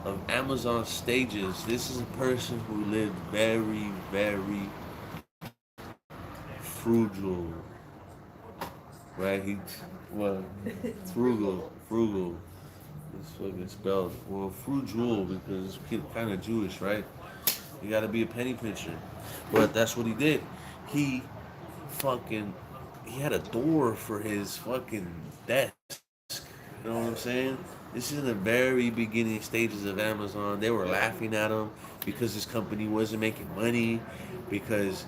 of Amazon stages, this is a person who lived very, very frugal, right? Well, frugal. It's fucking spelled, well, frugal because it's kind of Jewish, right? You gotta be a penny pincher. But that's what he did. He fucking, he had a door for his fucking desk. You know what I'm saying? This is in the very beginning stages of Amazon. They were laughing at him because his company wasn't making money, because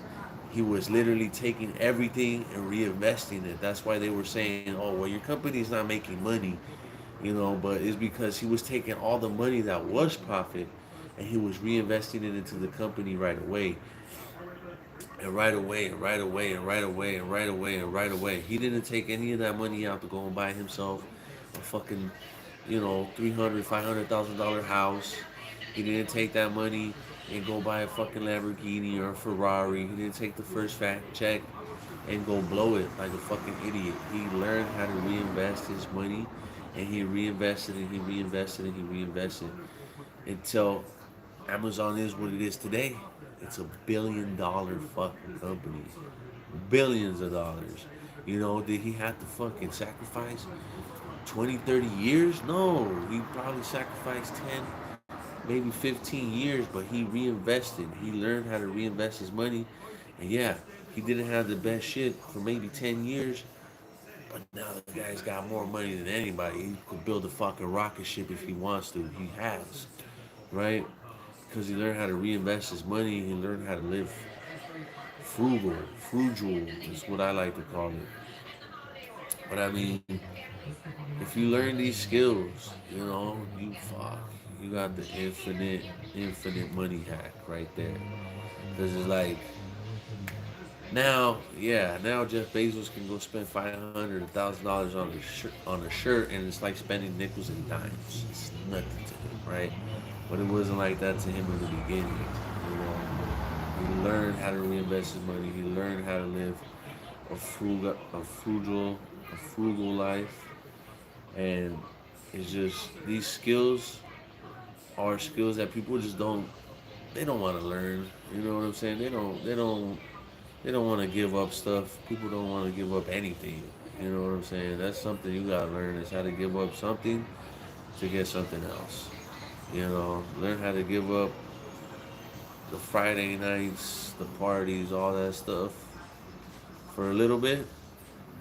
he was literally taking everything and reinvesting it. That's why they were saying, "Oh, well, your company's not making money," but it's because he was taking all the money that was profit and he was reinvesting it into the company right away. And right away, and right away, and right away, and right away, and right away. He didn't take any of that money out to go and buy himself a fucking, $300,000, $500,000 house. He didn't take that money and go buy a fucking Lamborghini or a Ferrari. He didn't take the first fat check and go blow it like a fucking idiot. He learned how to reinvest his money, and he reinvested and he reinvested and he reinvested until Amazon is what it is today. It's a $1 billion fucking company. Billions of dollars. You know, did he have to fucking sacrifice 20, 30 years? No. He probably sacrificed 10, maybe 15 years, but he reinvested. He learned how to reinvest his money. And yeah, he didn't have the best shit for maybe 10 years, but now the guy's got more money than anybody. He could build a fucking rocket ship if he wants to. He has, right? Because he learned how to reinvest his money. He learned how to live frugal is what I like to call it. But I mean, if you learn these skills, you know, you fuck, you got the infinite money hack right there. Because it's like now, yeah, now Jeff Bezos can go spend $500,000 on a shirt, and it's like spending nickels and dimes. It's nothing to him, right? But it wasn't like that to him in the beginning. You know, he learned how to reinvest his money. He learned how to live a frugal life, and it's just these skills are skills that people just don't. They don't want to learn. You know what I'm saying? They don't want to give up stuff. People don't want to give up anything. You know what I'm saying? That's something you gotta learn is how to give up something to get something else. You know, learn how to give up the Friday nights, the parties, all that stuff for a little bit.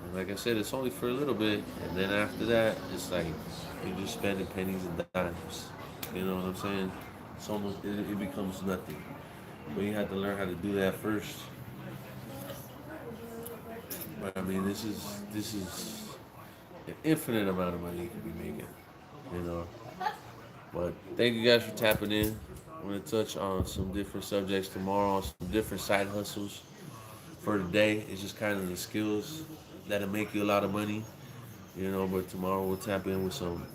And like I said, it's only for a little bit, and then after that, it's like you're just spending pennies and dimes. You know what I'm saying? It's almost it becomes nothing. But you have to learn how to do that first. But I mean, this is an infinite amount of money you could be making. You know. But thank you guys for tapping in. I'm gonna touch on some different subjects tomorrow, on some different side hustles for today. It's just kind of the skills that'll make you a lot of money. You know, but tomorrow we'll tap in with some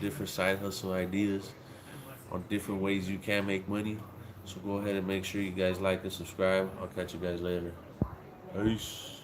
different side hustle ideas on different ways you can make money. So go ahead and make sure you guys like and subscribe. I'll catch you guys later. Peace.